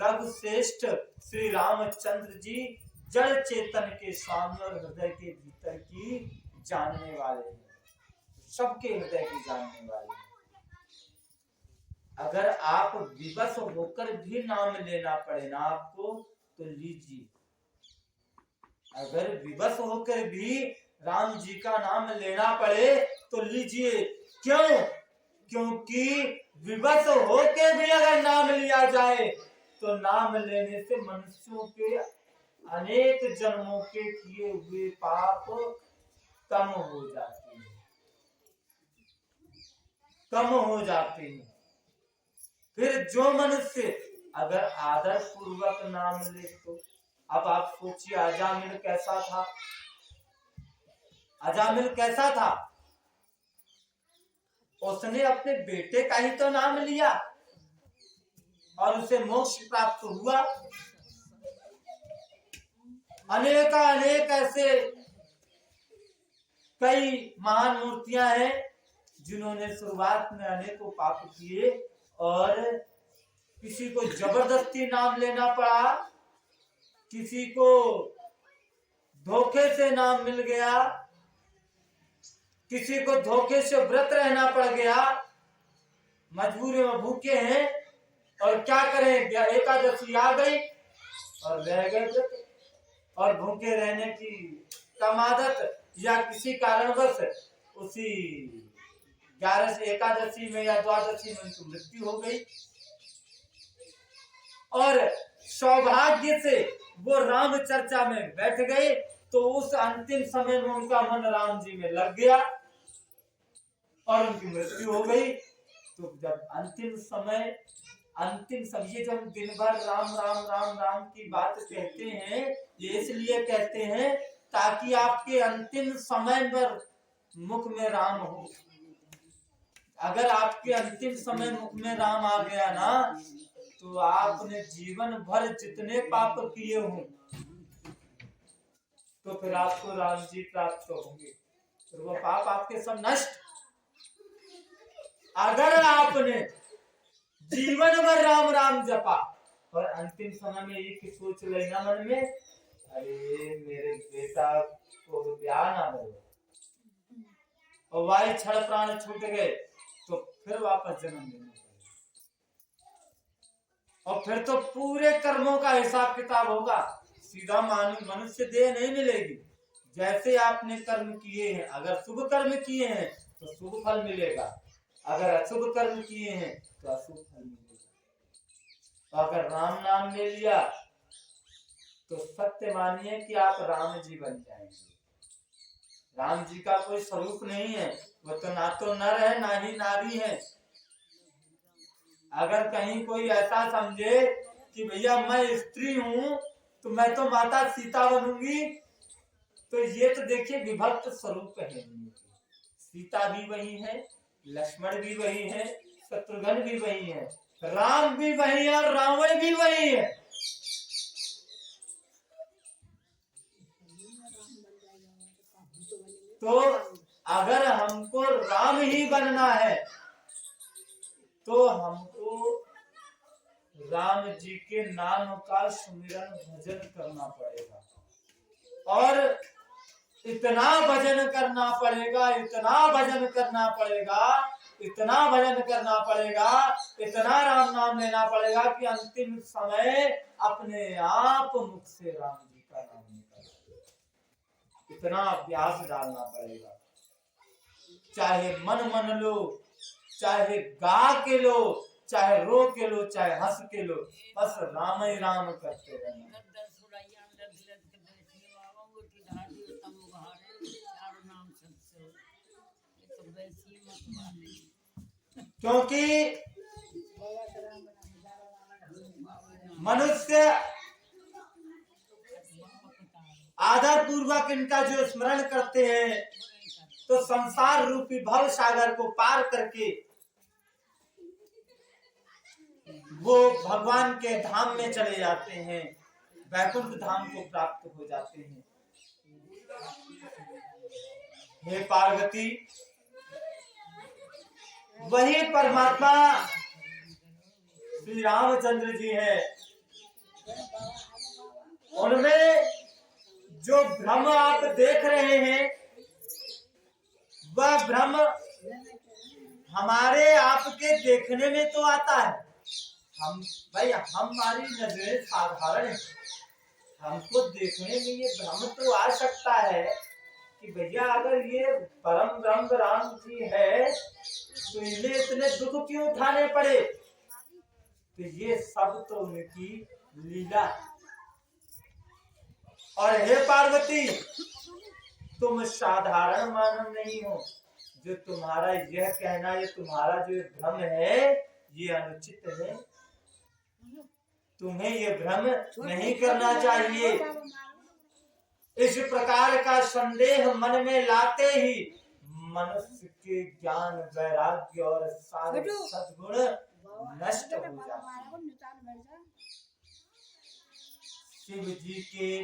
रघुश्रेष्ठ श्री रामचंद्र जी जड़ चेतन के स्वामी और हृदय के भीतर की जानने वाले हैं, सबके हृदय की जानने वाले हैं। अगर आप विवश होकर भी नाम लेना पड़े ना आपको, तो लीजिए। अगर विवश होकर भी राम जी का नाम लेना पड़े तो लीजिए। क्यों? क्योंकि विवश होकर भी अगर नाम लिया जाए तो नाम लेने से मनुष्यों के अनेक जन्मों के किए हुए पाप कम हो जाते हैं, कम हो जाते हैं। फिर जो मनुष्य अगर आदर पूर्वक नाम ले तो, अब आप सोचिए अजामिल कैसा था? अजामिल कैसा था? उसने अपने बेटे का ही तो नाम लिया और उसे मोक्ष प्राप्त हुआ। अनेक ऐसे कई महान मूर्तियां हैं जिन्होंने शुरुआत में अनेकों पाप किए और किसी को जबरदस्ती नाम लेना पड़ा, किसी को धोखे से नाम मिल गया, किसी को धोखे से व्रत रहना पड़ गया, मजबूरी में भूखे हैं और क्या करें, एकादशी आ गई और रह गए व्रत, और भूखे रहने की कम आदत या किसी कारणवश उसी 11 से एकादशी में या द्वादशी में उनकी मृत्यु हो गई, और सौभाग्य से वो राम चर्चा में बैठ गए तो उस अंतिम समय में उनका मन राम जी में लग गया और उनकी मृत्यु हो गई। तो जब अंतिम समय जब दिन भर राम राम राम राम की बात कहते हैं, ये इसलिए कहते हैं ताकि आपके अंतिम समय पर मुख में राम हो। अगर आपके अंतिम समय मुख में राम आ गया ना, तो आपने जीवन भर जितने पाप किए हों तो फिर आपको राम जी प्राप्त होंगे, तो वो पाप आपके सब नष्ट। अगर आपने जीवन भर राम राम जपा और अंतिम समय में एक सोच लेना मन में, अरे मेरे बेटा को ब्याह ना हो, और वायु क्षण प्राण छूट गए, तो फिर वापस जन्म लेना पड़ेगा, और फिर तो पूरे कर्मों का हिसाब किताब होगा। सीधा मनुष्य देह नहीं मिलेगी। जैसे आपने कर्म किए हैं, अगर शुभ कर्म किए हैं तो शुभ फल मिलेगा, अगर अशुभ कर्म किए हैं तो अशुभ फल मिलेगा। तो अगर राम नाम ले लिया तो सत्य मानिए कि आप राम जी बन जाएंगे। राम जी का कोई स्वरूप नहीं है, वो तो ना तो नर है ना ही नारी है। अगर कहीं कोई ऐसा समझे कि भैया मैं स्त्री हूँ तो मैं तो माता सीता बनूंगी, तो ये तो देखिए विभक्त स्वरूप है। सीता भी वही है, लक्ष्मण भी वही है, शत्रुघ्न भी वही है, राम भी वही है और रावण भी वही है। तो अगर हमको राम ही बनना है तो हमको राम जी के नाम का सुमिरन भजन करना पड़ेगा, और इतना भजन करना पड़ेगा, इतना भजन करना पड़ेगा, इतना भजन करना पड़ेगा, इतना राम नाम लेना पड़ेगा कि अंतिम समय अपने आप मुख से राम जी का नाम निकले। इतना अभ्यास डालना पड़ेगा। चाहे मन लो, चाहे गा के लो, चाहे रो के लो, चाहे हंस के लो, बस राम ही राम करते रहना। क्योंकि मनुष्य आदर पूर्वक इनका जो स्मरण करते हैं तो संसार रूपी भव सागर को पार करके वो भगवान के धाम में चले जाते हैं, वैकुंठ धाम को प्राप्त हो जाते हैं। हे पार्वती, वही परमात्मा श्री रामचंद्र जी हैं। उनमें जो भ्रम आप देख रहे हैं वह भ्रम हमारे आपके देखने में तो आता है। हमारी नजरें साधारण है, हमको देखने में ये भ्रम तो आ सकता है कि भैया अगर ये परम ब्रह्म राम जी है तो इन्हें इतने दुख क्यों उठाने पड़े। तो ये सब तो उनकी लीला है। और हे पार्वती, तुम साधारण मानव नहीं हो। जो तुम्हारा यह कहना, ये तुम्हारा जो भ्रम है ये अनुचित है। तुम्हें ये भ्रम नहीं करना चाहिए। इस प्रकार का संदेह मन में लाते ही मनुष्य के ज्ञान, वैराग्य और सारे सद्गुण नष्ट हो जाते हैं। शिव जी के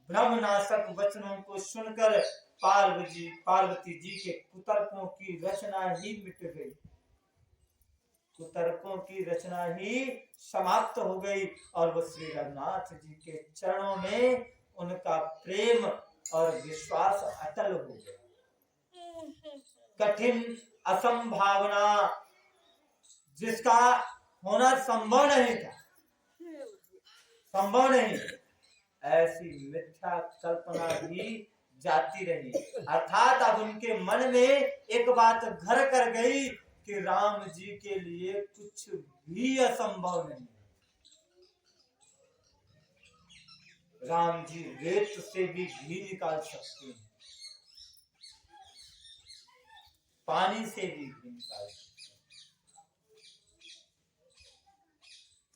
ब्रह्मनाशक वचनों को सुनकर पार्वती जी के कुतर्कों की रचना ही मिट गई, कुतर्कों की रचना ही समाप्त हो गई, और वो श्री रघुनाथ जी के चरणों में उनका प्रेम और विश्वास अटल हो गया। कठिन असंभावना जिसका होना संभव नहीं था, संभव नहीं, ऐसी मिथ्या कल्पना भी जाती रही। अर्थात अब उनके मन में एक बात घर कर गई कि राम जी के लिए कुछ भी असंभव नहीं। राम जी रेत से भी घी निकाल सकते हैं, पानी से भी घी निकाल सकते हैं,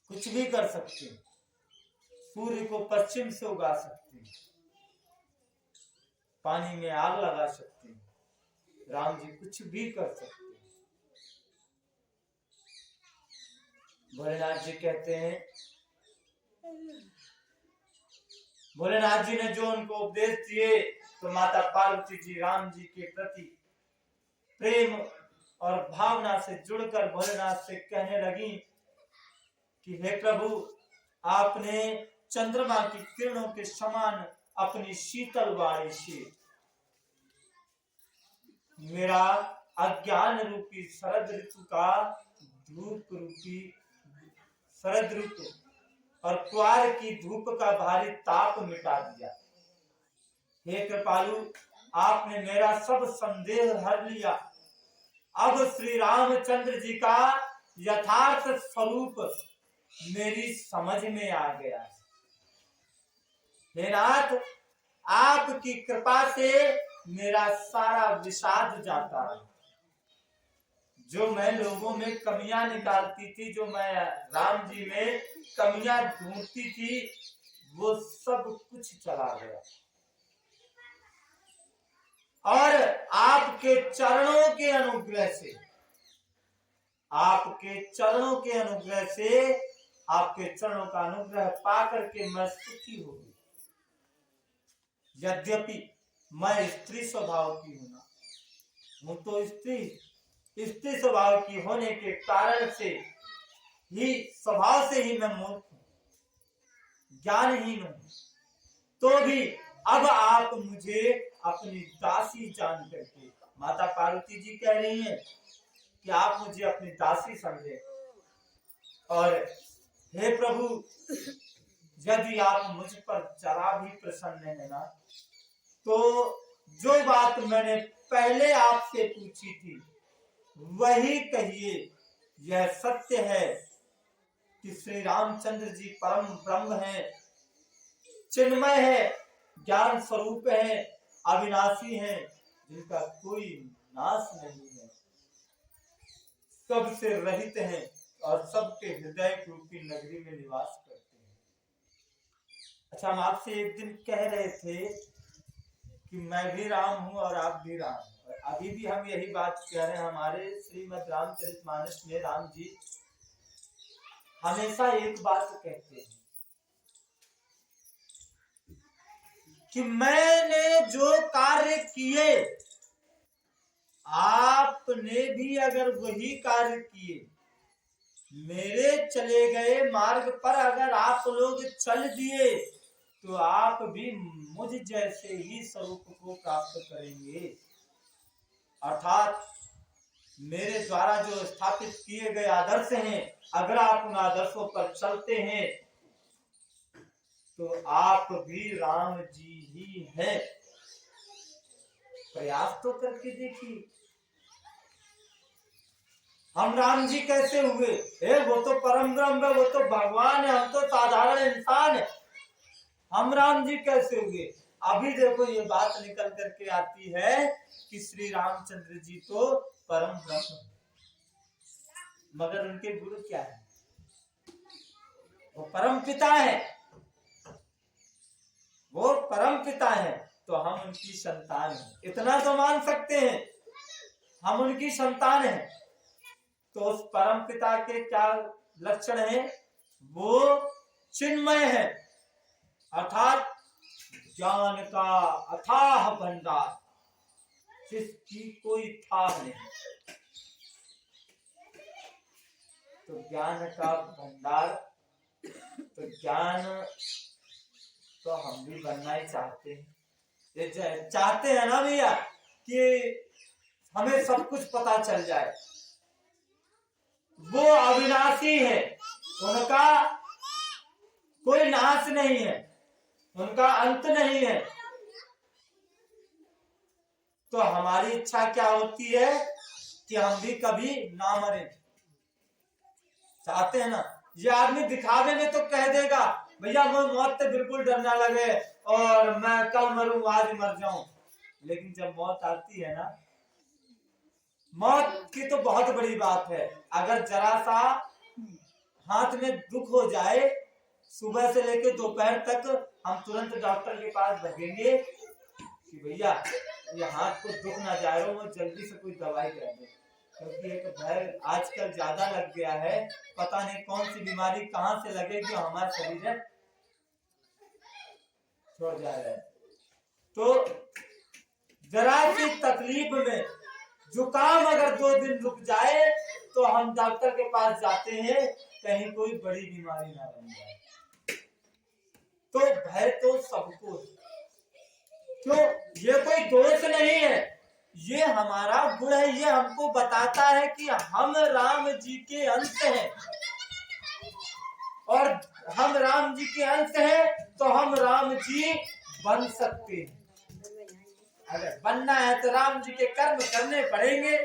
कुछ भी कर सकते हैं। सूर्य को पश्चिम से उगा सकते हैं, पानी में आग लगा सकते हैं। राम जी कुछ भी कर सकते हैं। भोलेनाथ जी कहते हैं, भोलेनाथ जी ने जो उनको उपदेश दिए तो माता पार्वती जी राम जी के प्रति प्रेम और भावना से जुड़कर भोलेनाथ से कहने लगी कि हे प्रभु, आपने चंद्रमा की किरणों के समान अपनी शीतल वाणी से मेरा अज्ञान रूपी शरद ऋतु का धूप रूपी शरद ऋतु और क्वार की धूप का भारी ताप मिटा दिया। हे कृपालु, आपने मेरा सब संदेह हर लिया। अब श्री रामचंद्र जी का यथार्थ स्वरूप मेरी समझ में आ गया। हे नाथ, आपकी कृपा से मेरा सारा विषाद जाता है। जो मैं लोगों में कमियां निकालती थी, जो मैं राम जी में कमियां ढूंढती थी, वो सब कुछ चला गया। और आपके चरणों के अनुग्रह से, आपके चरणों के अनुग्रह से, आपके चरणों का अनुग्रह पाकर के मैं सुखी हो गई। यद्यपि मैं स्त्री स्वभाव की हूं ना, हूं तो स्त्री स्वभाव की होने के कारण से ही, स्वभाव से ही मैं मूर्ख हूं, ज्ञानहीन हूं, तो भी अब आप मुझे अपनी दासी जान करके, माता पार्वती जी कह रही हैं कि आप मुझे अपनी दासी समझे। और हे प्रभु, यदि आप मुझ पर जरा भी प्रसन्न है ना, तो जो बात मैंने पहले आपसे पूछी थी वही कहिए। यह सत्य है कि श्री रामचंद्र जी परम ब्रह्म हैं, चिन्मय है, ज्ञान स्वरूप है, अविनाशी हैं, जिनका कोई नाश नहीं है, सबसे रहित हैं और सबके हृदय रूपी नगरी में निवास करते हैं। अच्छा, हम आपसे एक दिन कह रहे थे कि मैं भी राम हूं और आप भी राम, और अभी भी हम यही बात कह रहे हैं। हमारे श्रीमद् रामचरितमानस में राम जी हमेशा एक बात कहते हैं कि मैंने जो कार्य किए, आपने भी अगर वही कार्य किए, मेरे चले गए मार्ग पर अगर आप लोग चल दिए, तो आप भी मुझ जैसे ही स्वरूप को प्राप्त करेंगे। अर्थात मेरे द्वारा जो स्थापित किए गए आदर्श हैं, अगर आप उन आदर्शों पर चलते हैं तो आप भी राम जी ही हैं। प्रयास तो करके देखिए, हम राम जी कैसे हुए? वो तो परम ब्रह्म है, वो तो भगवान है, हम तो साधारण इंसान है। हम राम जी कैसे हुए? अभी देखो ये बात निकल करके आती है कि श्री रामचंद्र जी तो परम ब्रह्म, मगर उनके गुरु क्या है? वो परम पिता है, वो परम पिता है, तो हम उनकी संतान हैं। इतना तो मान सकते हैं, हम उनकी संतान हैं। तो उस परम पिता के क्या लक्षण हैं? वो चिन्मय है, अर्थात ज्ञान का अथाह भंडार, जिसकी कोई था नहीं। तो ज्ञान का भंडार, तो ज्ञान तो हम भी बनना ही चाहते हैं। चाहते हैं ना भैया कि हमें सब कुछ पता चल जाए। वो अविनाशी है, उनका कोई नाश नहीं है, उनका अंत नहीं है। तो हमारी इच्छा क्या होती है कि हम भी कभी ना मरे। चाहते हैं ना? ये आदमी दिखावे में तो कह देगा भैया मैं मौत से बिल्कुल डर ना लगे और मैं कल मरूं आज मर जाऊं, लेकिन जब मौत आती है ना, मौत की तो बहुत बड़ी बात है। अगर जरा सा हाथ में दुख हो जाए, सुबह से लेकर दोपहर तक हम तुरंत डॉक्टर के पास भागेंगे कि भैया ये हाथ को दुख ना जाए, वो जल्दी से कोई दवाई कर दे। क्योंकि एक भय आजकल ज्यादा लग गया है, पता नहीं कौन सी बीमारी कहाँ से लगेगी और हमारा शरीर छोड़ जाएगा। तो जरा सी तकलीफ में जुकाम अगर 2 दिन रुक जाए तो हम डॉक्टर के पास जाते हैं, कहीं कोई बड़ी बीमारी ना बन जाए। तो भय तो सबको, क्यों? ये कोई दोष नहीं है, ये हमारा गुण है। ये हमको बताता है कि हम राम जी के अंश हैं, और हम राम जी के अंश हैं तो हम राम जी बन सकते हैं। अगर बनना है तो राम जी के कर्म करने पड़ेंगे।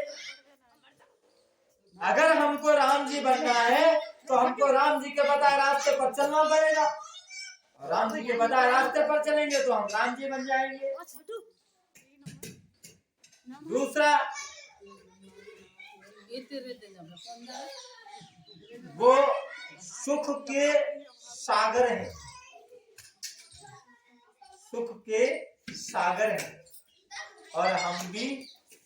अगर हमको राम जी बनना है तो हमको राम जी के बताए रास्ते पर चलना पड़ेगा, और राम जी के बताए रास्ते पर चलेंगे तो हम राम जी बन जाएंगे। दूसरा, वो सुख के सागर हैं, सुख के सागर हैं, और हम भी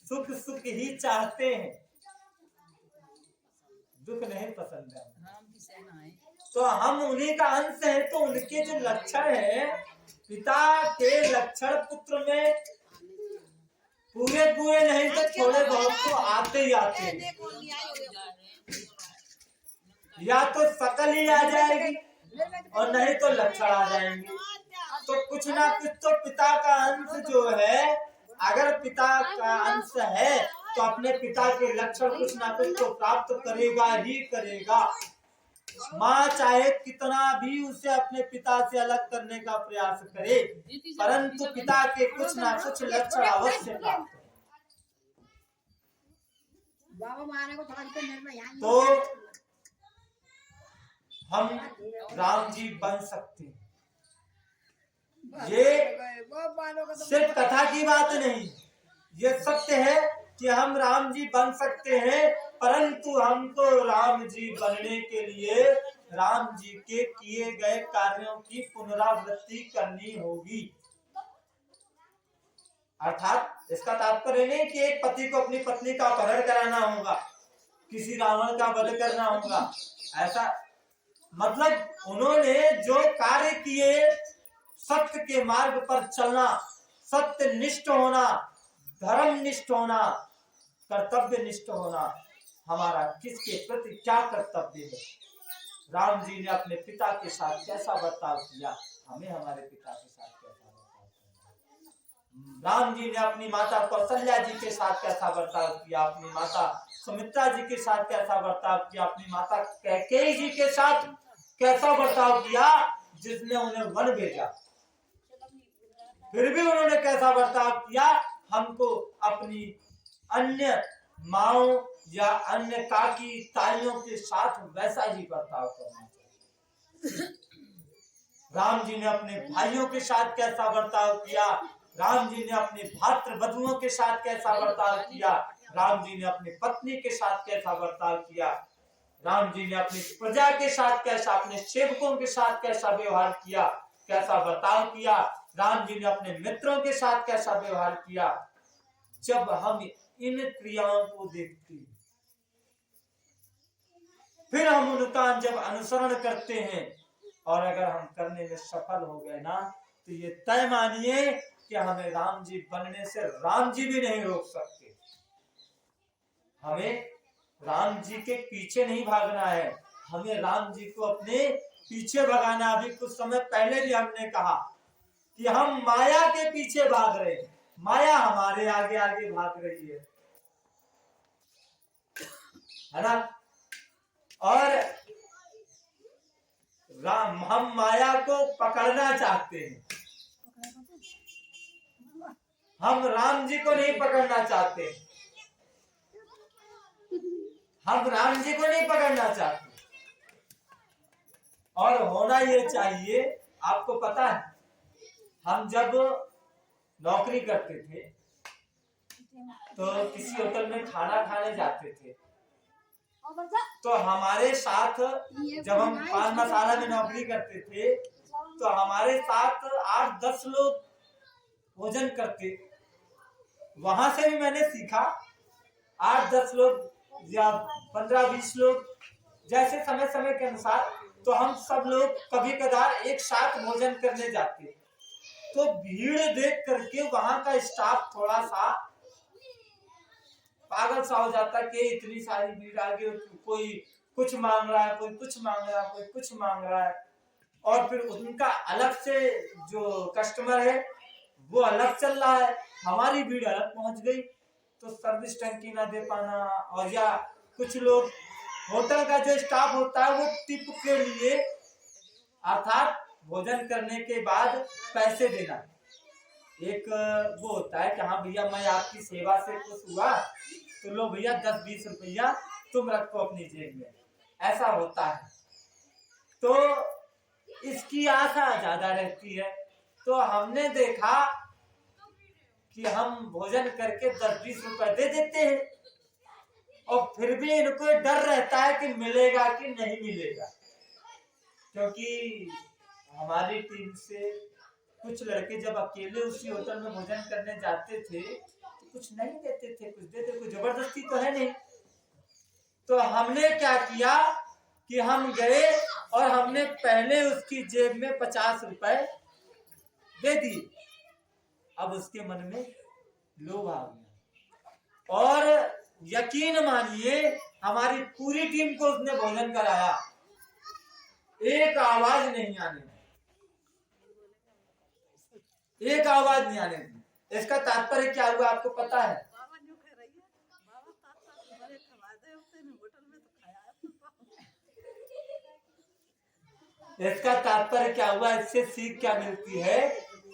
सुख सुख ही चाहते हैं, दुख नहीं पसंद है। तो हम उन्हीं का अंश है, तो उनके जो लक्षण है, पिता के लक्षण पुत्र में पूरे पूरे नहीं तो थोड़े बहुत तो आते ही आते हैं। या तो शकल ही आ जाएगी और नहीं तो लक्षण आ जाएंगे। तो कुछ ना कुछ तो पिता का अंश जो है, अगर पिता का अंश है तो अपने पिता के लक्षण कुछ ना कुछ तो प्राप्त करेगा ही करेगा। माँ चाहे कितना भी उसे अपने पिता से अलग करने का प्रयास करे, परंतु पिता के कुछ ना कुछ लक्षण अवश्य प्राप्त हो। तो हम राम जी बन सकते हैं। ये सिर्फ कथा की बात नहीं, ये सत्य है कि हम राम जी बन सकते हैं, परंतु हमको राम जी बनने के लिए राम जी के किए गए कार्यों की पुनरावृत्ति करनी होगी। अर्थात इसका तात्पर्य नहीं कि एक पति को अपनी पत्नी का अपहरण कराना होगा, किसी रावण का वध करना होगा, ऐसा मतलब उन्होंने जो कार्य किए, सत्य के मार्ग पर चलना, सत्य निष्ठ होना, धर्म निष्ठ होना, कर्तव्य निष्ठ होना, हमारा किसके प्रति क्या कर्तव्य है। राम जी ने अपने पिता के साथ कैसा बर्ताव किया, हमें हमारे पिता के साथ कैसा बर्ताव करना। राम जी ने अपनी माता कौशल्या जी के साथ कैसा बर्ताव किया, अपनी माता सुमित्रा जी के साथ कैसा बर्ताव किया, अपनी माता कैकेयी जी के साथ कैसा बर्ताव किया, जिसने उन्हें वन भेजा, फिर भी उन्होंने कैसा बर्ताव किया। हमको अपनी अन्य माओ या अन्य काकी ताइयों के साथ वैसा ही बर्ताव करना चाहिए। राम जी ने अपने भाइयों के साथ कैसा बर्ताव किया, राम जी ने अपने भात्र बंधुओं के साथ कैसा बर्ताव किया, राम जी ने अपनी पत्नी के साथ कैसा बर्ताव किया, राम जी ने अपनी प्रजा के साथ कैसा, अपने सेवकों के साथ कैसा व्यवहार किया, कैसा बर्ताव किया, राम जी ने अपने मित्रों के साथ कैसा व्यवहार किया। जब हम इन क्रियाओं को देखते हैं, फिर हम उनका जब अनुसरण करते हैं, और अगर हम करने में सफल हो गए ना, तो ये तय मानिए कि हमें राम जी बनने से राम जी भी नहीं रोक सकते। हमें राम जी के पीछे नहीं भागना है, हमें राम जी को अपने पीछे भगाना। अभी कुछ समय पहले भी हमने कहा कि हम माया के पीछे भाग रहे हैं, माया हमारे आगे आगे भाग रही है ना। और हम माया को पकड़ना चाहते हैं, हम राम जी को नहीं पकड़ना चाहते, हम राम जी को नहीं पकड़ना चाहते। और होना ये चाहिए, आपको पता है हम जब नौकरी करते थे तो किसी होटल में खाना खाने जाते थे, तो हमारे साथ जब हम पान मसाला में नौकरी करते थे तो हमारे साथ 8-10 लोग भोजन करते। वहां से भी मैंने सीखा, 8-10 लोग या 15-20 लोग, जैसे समय समय के अनुसार। तो हम सब लोग कभी कदार एक साथ भोजन करने जाते, तो भीड़ देख करके वहां का स्टाफ थोड़ा सा पागल सा हो जाता कि इतनी सारी भीड़ आ गई, कोई कुछ मांग रहा है, कोई कुछ मांग रहा है, कोई कुछ मांग रहा है। और फिर उनका अलग से जो कस्टमर है वो अलग चल रहा है, हमारी भीड़ अलग पहुंच गई। तो सर्विस टंकी ना दे पाना, और या कुछ लोग होटल का जो स्टाफ होता है वो टिप के लिए अर्थात भोजन करने के बाद पैसे देना, एक वो होता है कि हाँ भैया मैं आपकी सेवा से खुश हुआ तो लो भैया 10-20 रुपया तुम रखो अपनी जेब में, ऐसा होता है। तो इसकी आशा ज्यादा रहती है। तो हमने देखा कि हम भोजन करके 10-20 रुपए दे देते हैं, और फिर भी इनको डर रहता है कि मिलेगा कि नहीं मिलेगा, क्योंकि हमारी टीम से कुछ लड़के जब अकेले उसी होटल में भोजन करने जाते थे तो कुछ नहीं देते थे, कुछ देते, कुछ जबरदस्ती तो है नहीं। तो हमने क्या किया कि हम गए और हमने पहले उसकी जेब में 50 रुपए दे दिए। अब उसके मन में लोभ आ गया, और यकीन मानिए हमारी पूरी टीम को उसने भोजन कराया, एक आवाज नहीं आने दी, एक आवाज नहीं आने दी। इसका तात्पर्य क्या हुआ आपको पता है? बाबा न्यू कह रही है, बाबा साथ हमारे खवादे होते हैं होटल में तो खाया। इसका तात्पर्य क्या हुआ? इससे सीख क्या मिलती है?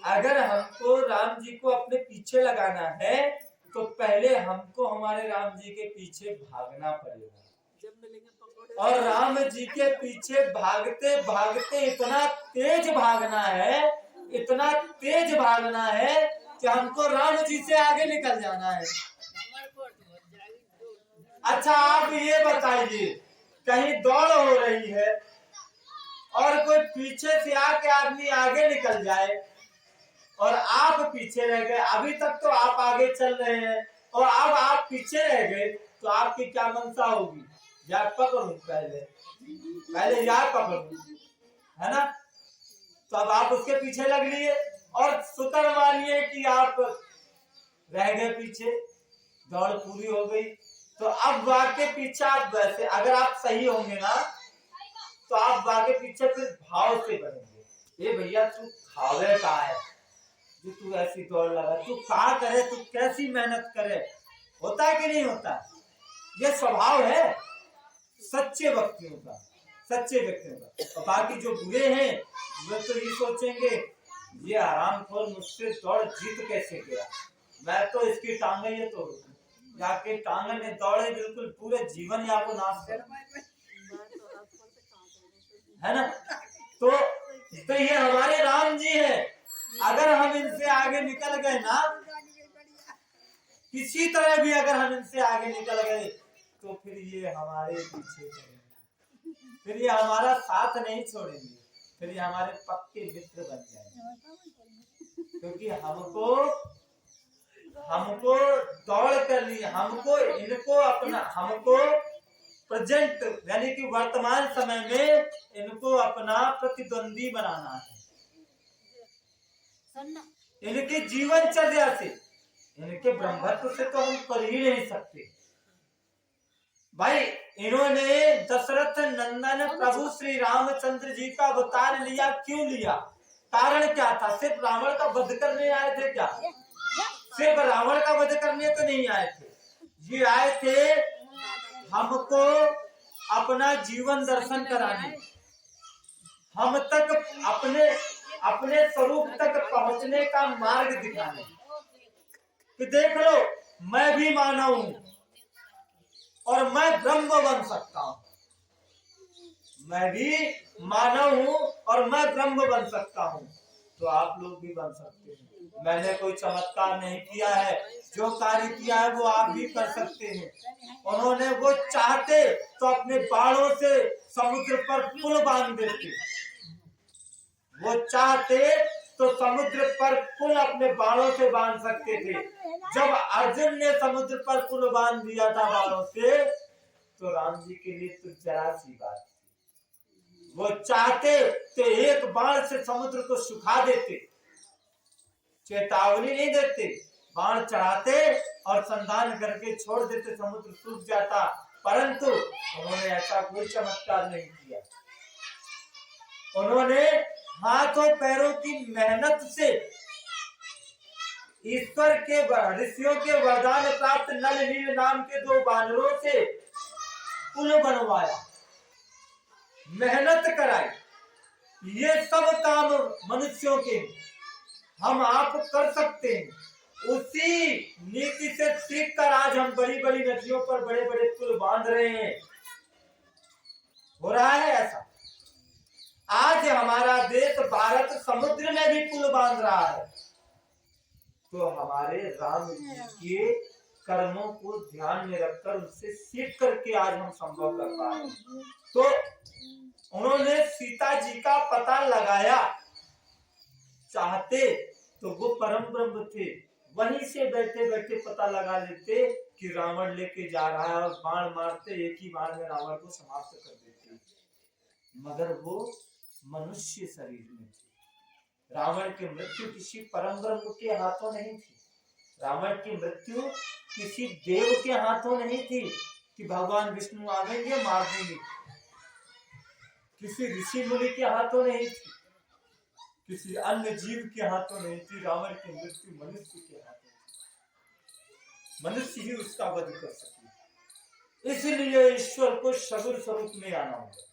अगर हमको राम जी को अपने पीछे लगाना है तो पहले हमको हमारे राम जी के पीछे भागना पड़ेगा, जब मिलेंगे पकौड़े। और राम जी के पीछे भागते भागते इतना तेज भागना है, इतना तेज भागना है कि हमको राम जी से आगे निकल जाना है। अच्छा आप ये बताइए, कहीं दौड़ हो रही है और कोई पीछे से आके आदमी आगे निकल जाए और आप पीछे रह गए, अभी तक तो आप आगे चल रहे हैं और अब आप पीछे रह गए, तो आपकी क्या मनसा होगी? या पकड़ूं पहले यार पकड़ूं, है ना? तो अब आप उसके पीछे लग लिए और शुक्र मानिए कि आप रह गए पीछे, दौड़ पूरी हो गई। तो अब वाके पीछे आप वैसे अगर आप सही होंगे ना तो आप वाके पीछे फिर भाव से बढ़ेंगे। ये भैया तू खावे का है जो तू ऐसी दौड़ लगा, तू क्या करे, तू कैसी मेहनत करे, होता है कि नहीं होता? ये स्वभाव है सच्चे व्यक्तियों का, सच्चे व्यक्तियों का। और बाकी जो बुरे हैं वे तो ये सोचेंगे ये हरामखोर मुझसे दौड़ जीत कैसे गया, मैं तो इसकी टांगे ये तोड़ दूं। जाके टांगे ने दौड़े बिल्कुल पूरे जीवन यापन नाश कर, है ना? तो ये हमारे राम जी है, अगर हम इनसे आगे निकल गए ना, किसी तरह भी अगर हम इनसे आगे निकल गए तो फिर ये हमारे पीछे करेंगे, फिर ये हमारा साथ नहीं छोड़ेंगे, फिर ये हमारे पक्के मित्र बन जाएंगे। क्योंकि हमको दौड़ करनी है, हमको इनको अपना, हमको प्रेजेंट यानी कि वर्तमान समय में इनको अपना प्रतिद्वंदी बनाना है। इनके जीवनचर्या से, इनके ब्रह्मत्व से तो हम कर ही नहीं सकते। भाई इन्होंने दशरथ नंदन प्रभु श्री रामचंद्र जी का अवतार लिया, क्यों लिया? कारण क्या था? सिर्फ रावण का वध करने आए थे क्या? सिर्फ रावण का वध करने तो नहीं आए थे, ये आए थे हमको अपना जीवन दर्शन कराने, हम तक अपने स्वरूप तक पहुंचने का मार्ग दिखाने कि देख लो मैं भी मानव हूं और मैं ब्रह्म बन सकता हूं, मैं भी मानव हूं और मैं ब्रह्म बन सकता हूं, तो आप लोग भी बन सकते हैं। मैंने कोई चमत्कार नहीं किया है, जो कार्य किया है वो आप भी कर सकते हैं। उन्होंने वो चाहते तो अपने बाणों से समुद्र पर पुल बांध देते, वो चाहते तो समुद्र पर पुल अपने बाणों से बांध सकते थे। जब अर्जुन ने समुद्र पर पुल बांध दिया था बाणों से, तो राम जी के लिए तो जरा सी बात थी। वो चाहते तो एक बाण से समुद्र को सुखा देते, चेतावनी नहीं देते, बाण चढ़ाते और संधान करके छोड़ देते, समुद्र सूख जाता। परंतु उन्होंने ऐसा कोई चमत्कार नहीं किया। उन्होंने हाथों पैरों की मेहनत से ईश्वर के ऋषियों के वरदान प्राप्त नल नील नाम के 2 बानरों से पुल बनवाया, मेहनत कराई। ये सब काम मनुष्यों के हम आप कर सकते हैं। उसी नीति से सीख कर आज हम बड़ी बड़ी नदियों पर बड़े बड़े पुल बांध रहे हैं। हो रहा है ऐसा। आज हमारा देश भारत समुद्र में भी पुल बांध रहा है, तो हमारे राम जी के कर्मों को ध्यान में रखकर उनसे सीख करके आज हम संभव कर पा रहे हैं। तो उन्होंने सीता जी का पता लगाया, चाहते तो वो परम ब्रह्म थे, वहीं से बैठे बैठे पता लगा लेते कि रावण लेके जा रहा है, और बाण मारते एक ही बाण में रावण को समाप्त कर देते। मगर वो मनुष्य शरीर में थे। रावण की मृत्यु किसी परम ब्रह्म के हाथों नहीं थी। रावण की मृत्यु किसी देव के हाथों नहीं थी कि भगवान विष्णु आवेंगे मार देंगे। किसी ऋषि मुनि के हाथों नहीं थी, किसी अन्य जीव के हाथों नहीं थी। रावण की मृत्यु मनुष्य के हाथों थी। मनुष्य ही उसका वध कर सके, इसलिए ईश्वर को सगुण स्वरूप में आना होगा।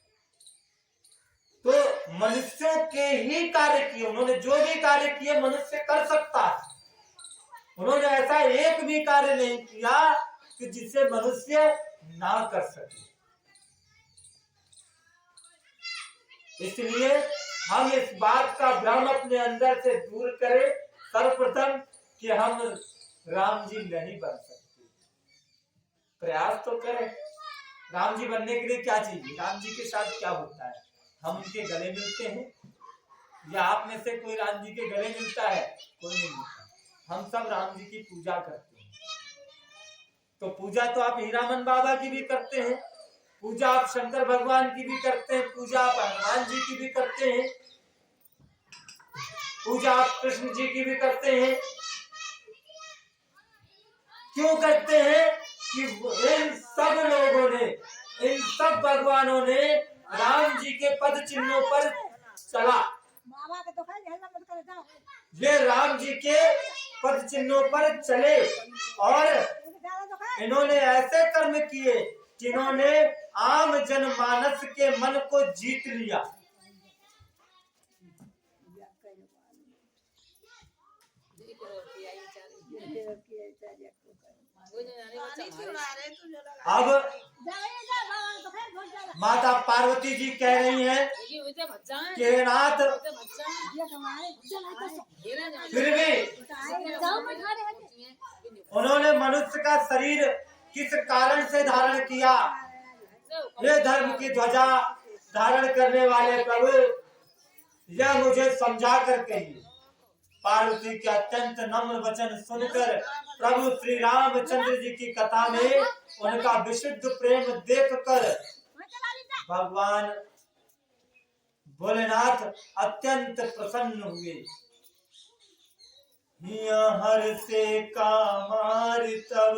तो मनुष्यों के ही कार्य किए, उन्होंने जो भी कार्य किए मनुष्य कर सकता है। उन्होंने ऐसा एक भी कार्य नहीं किया कि जिसे मनुष्य ना कर सके। इसलिए हम इस बात का भ्रम अपने अंदर से दूर करें सर्वप्रथम कि हम राम जी नहीं बन सकते। प्रयास तो करें। राम जी बनने के लिए क्या चाहिए? राम जी के साथ क्या होता है? हम उनके गले मिलते हैं, या आप में से कोई राम जी के गले मिलता है? कोई नहीं मिलता। हम सब राम जी की पूजा करते हैं। तो पूजा तो आप हीरामन बाबा की भी करते हैं, पूजा आप शंकर भगवान की भी करते हैं, पूजा आप हनुमान जी की भी करते हैं, पूजा आप कृष्ण जी की भी करते हैं। क्यों करते हैं? कि इन सब लोगों ने, इन सब भगवानों ने राम जी के पद चिन्हों पर चला। ये राम जी के पद चिन्हों पर चले और इन्होंने ऐसे कर्म किए जिन्होंने आम जनमानस के मन को जीत लिया। अब माता पार्वती जी कह रही हैं कि हे नाथ, फिर भी उन्होंने मनुष्य का शरीर किस कारण से धारण किया? ये धर्म की ध्वजा धारण करने वाले प्रभु, यह मुझे समझा कर कहिए। पार्वती के अत्यंत नम्र वचन सुनकर प्रभु श्री रामचंद्र जी की कथा में उनका विशुद्ध प्रेम देखकर भगवान भोलेनाथ अत्यंत प्रसन्न हुए। हर से कामार तब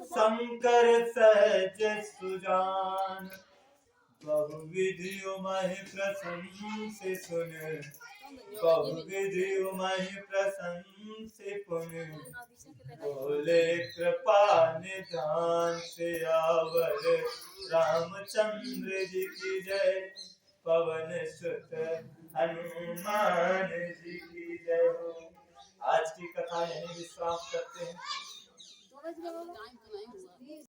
शंकर सहज सुजान, बहुविधि महि प्रसन्न से सुन, बहुविधि महि प्रसन्न से पुन, बोले कृपा निधान से आवर रामचंद्र जी की जय, पवन सुत हनुमान जी की जय हो। आज की कथा यहीं विश्राम करते हैं।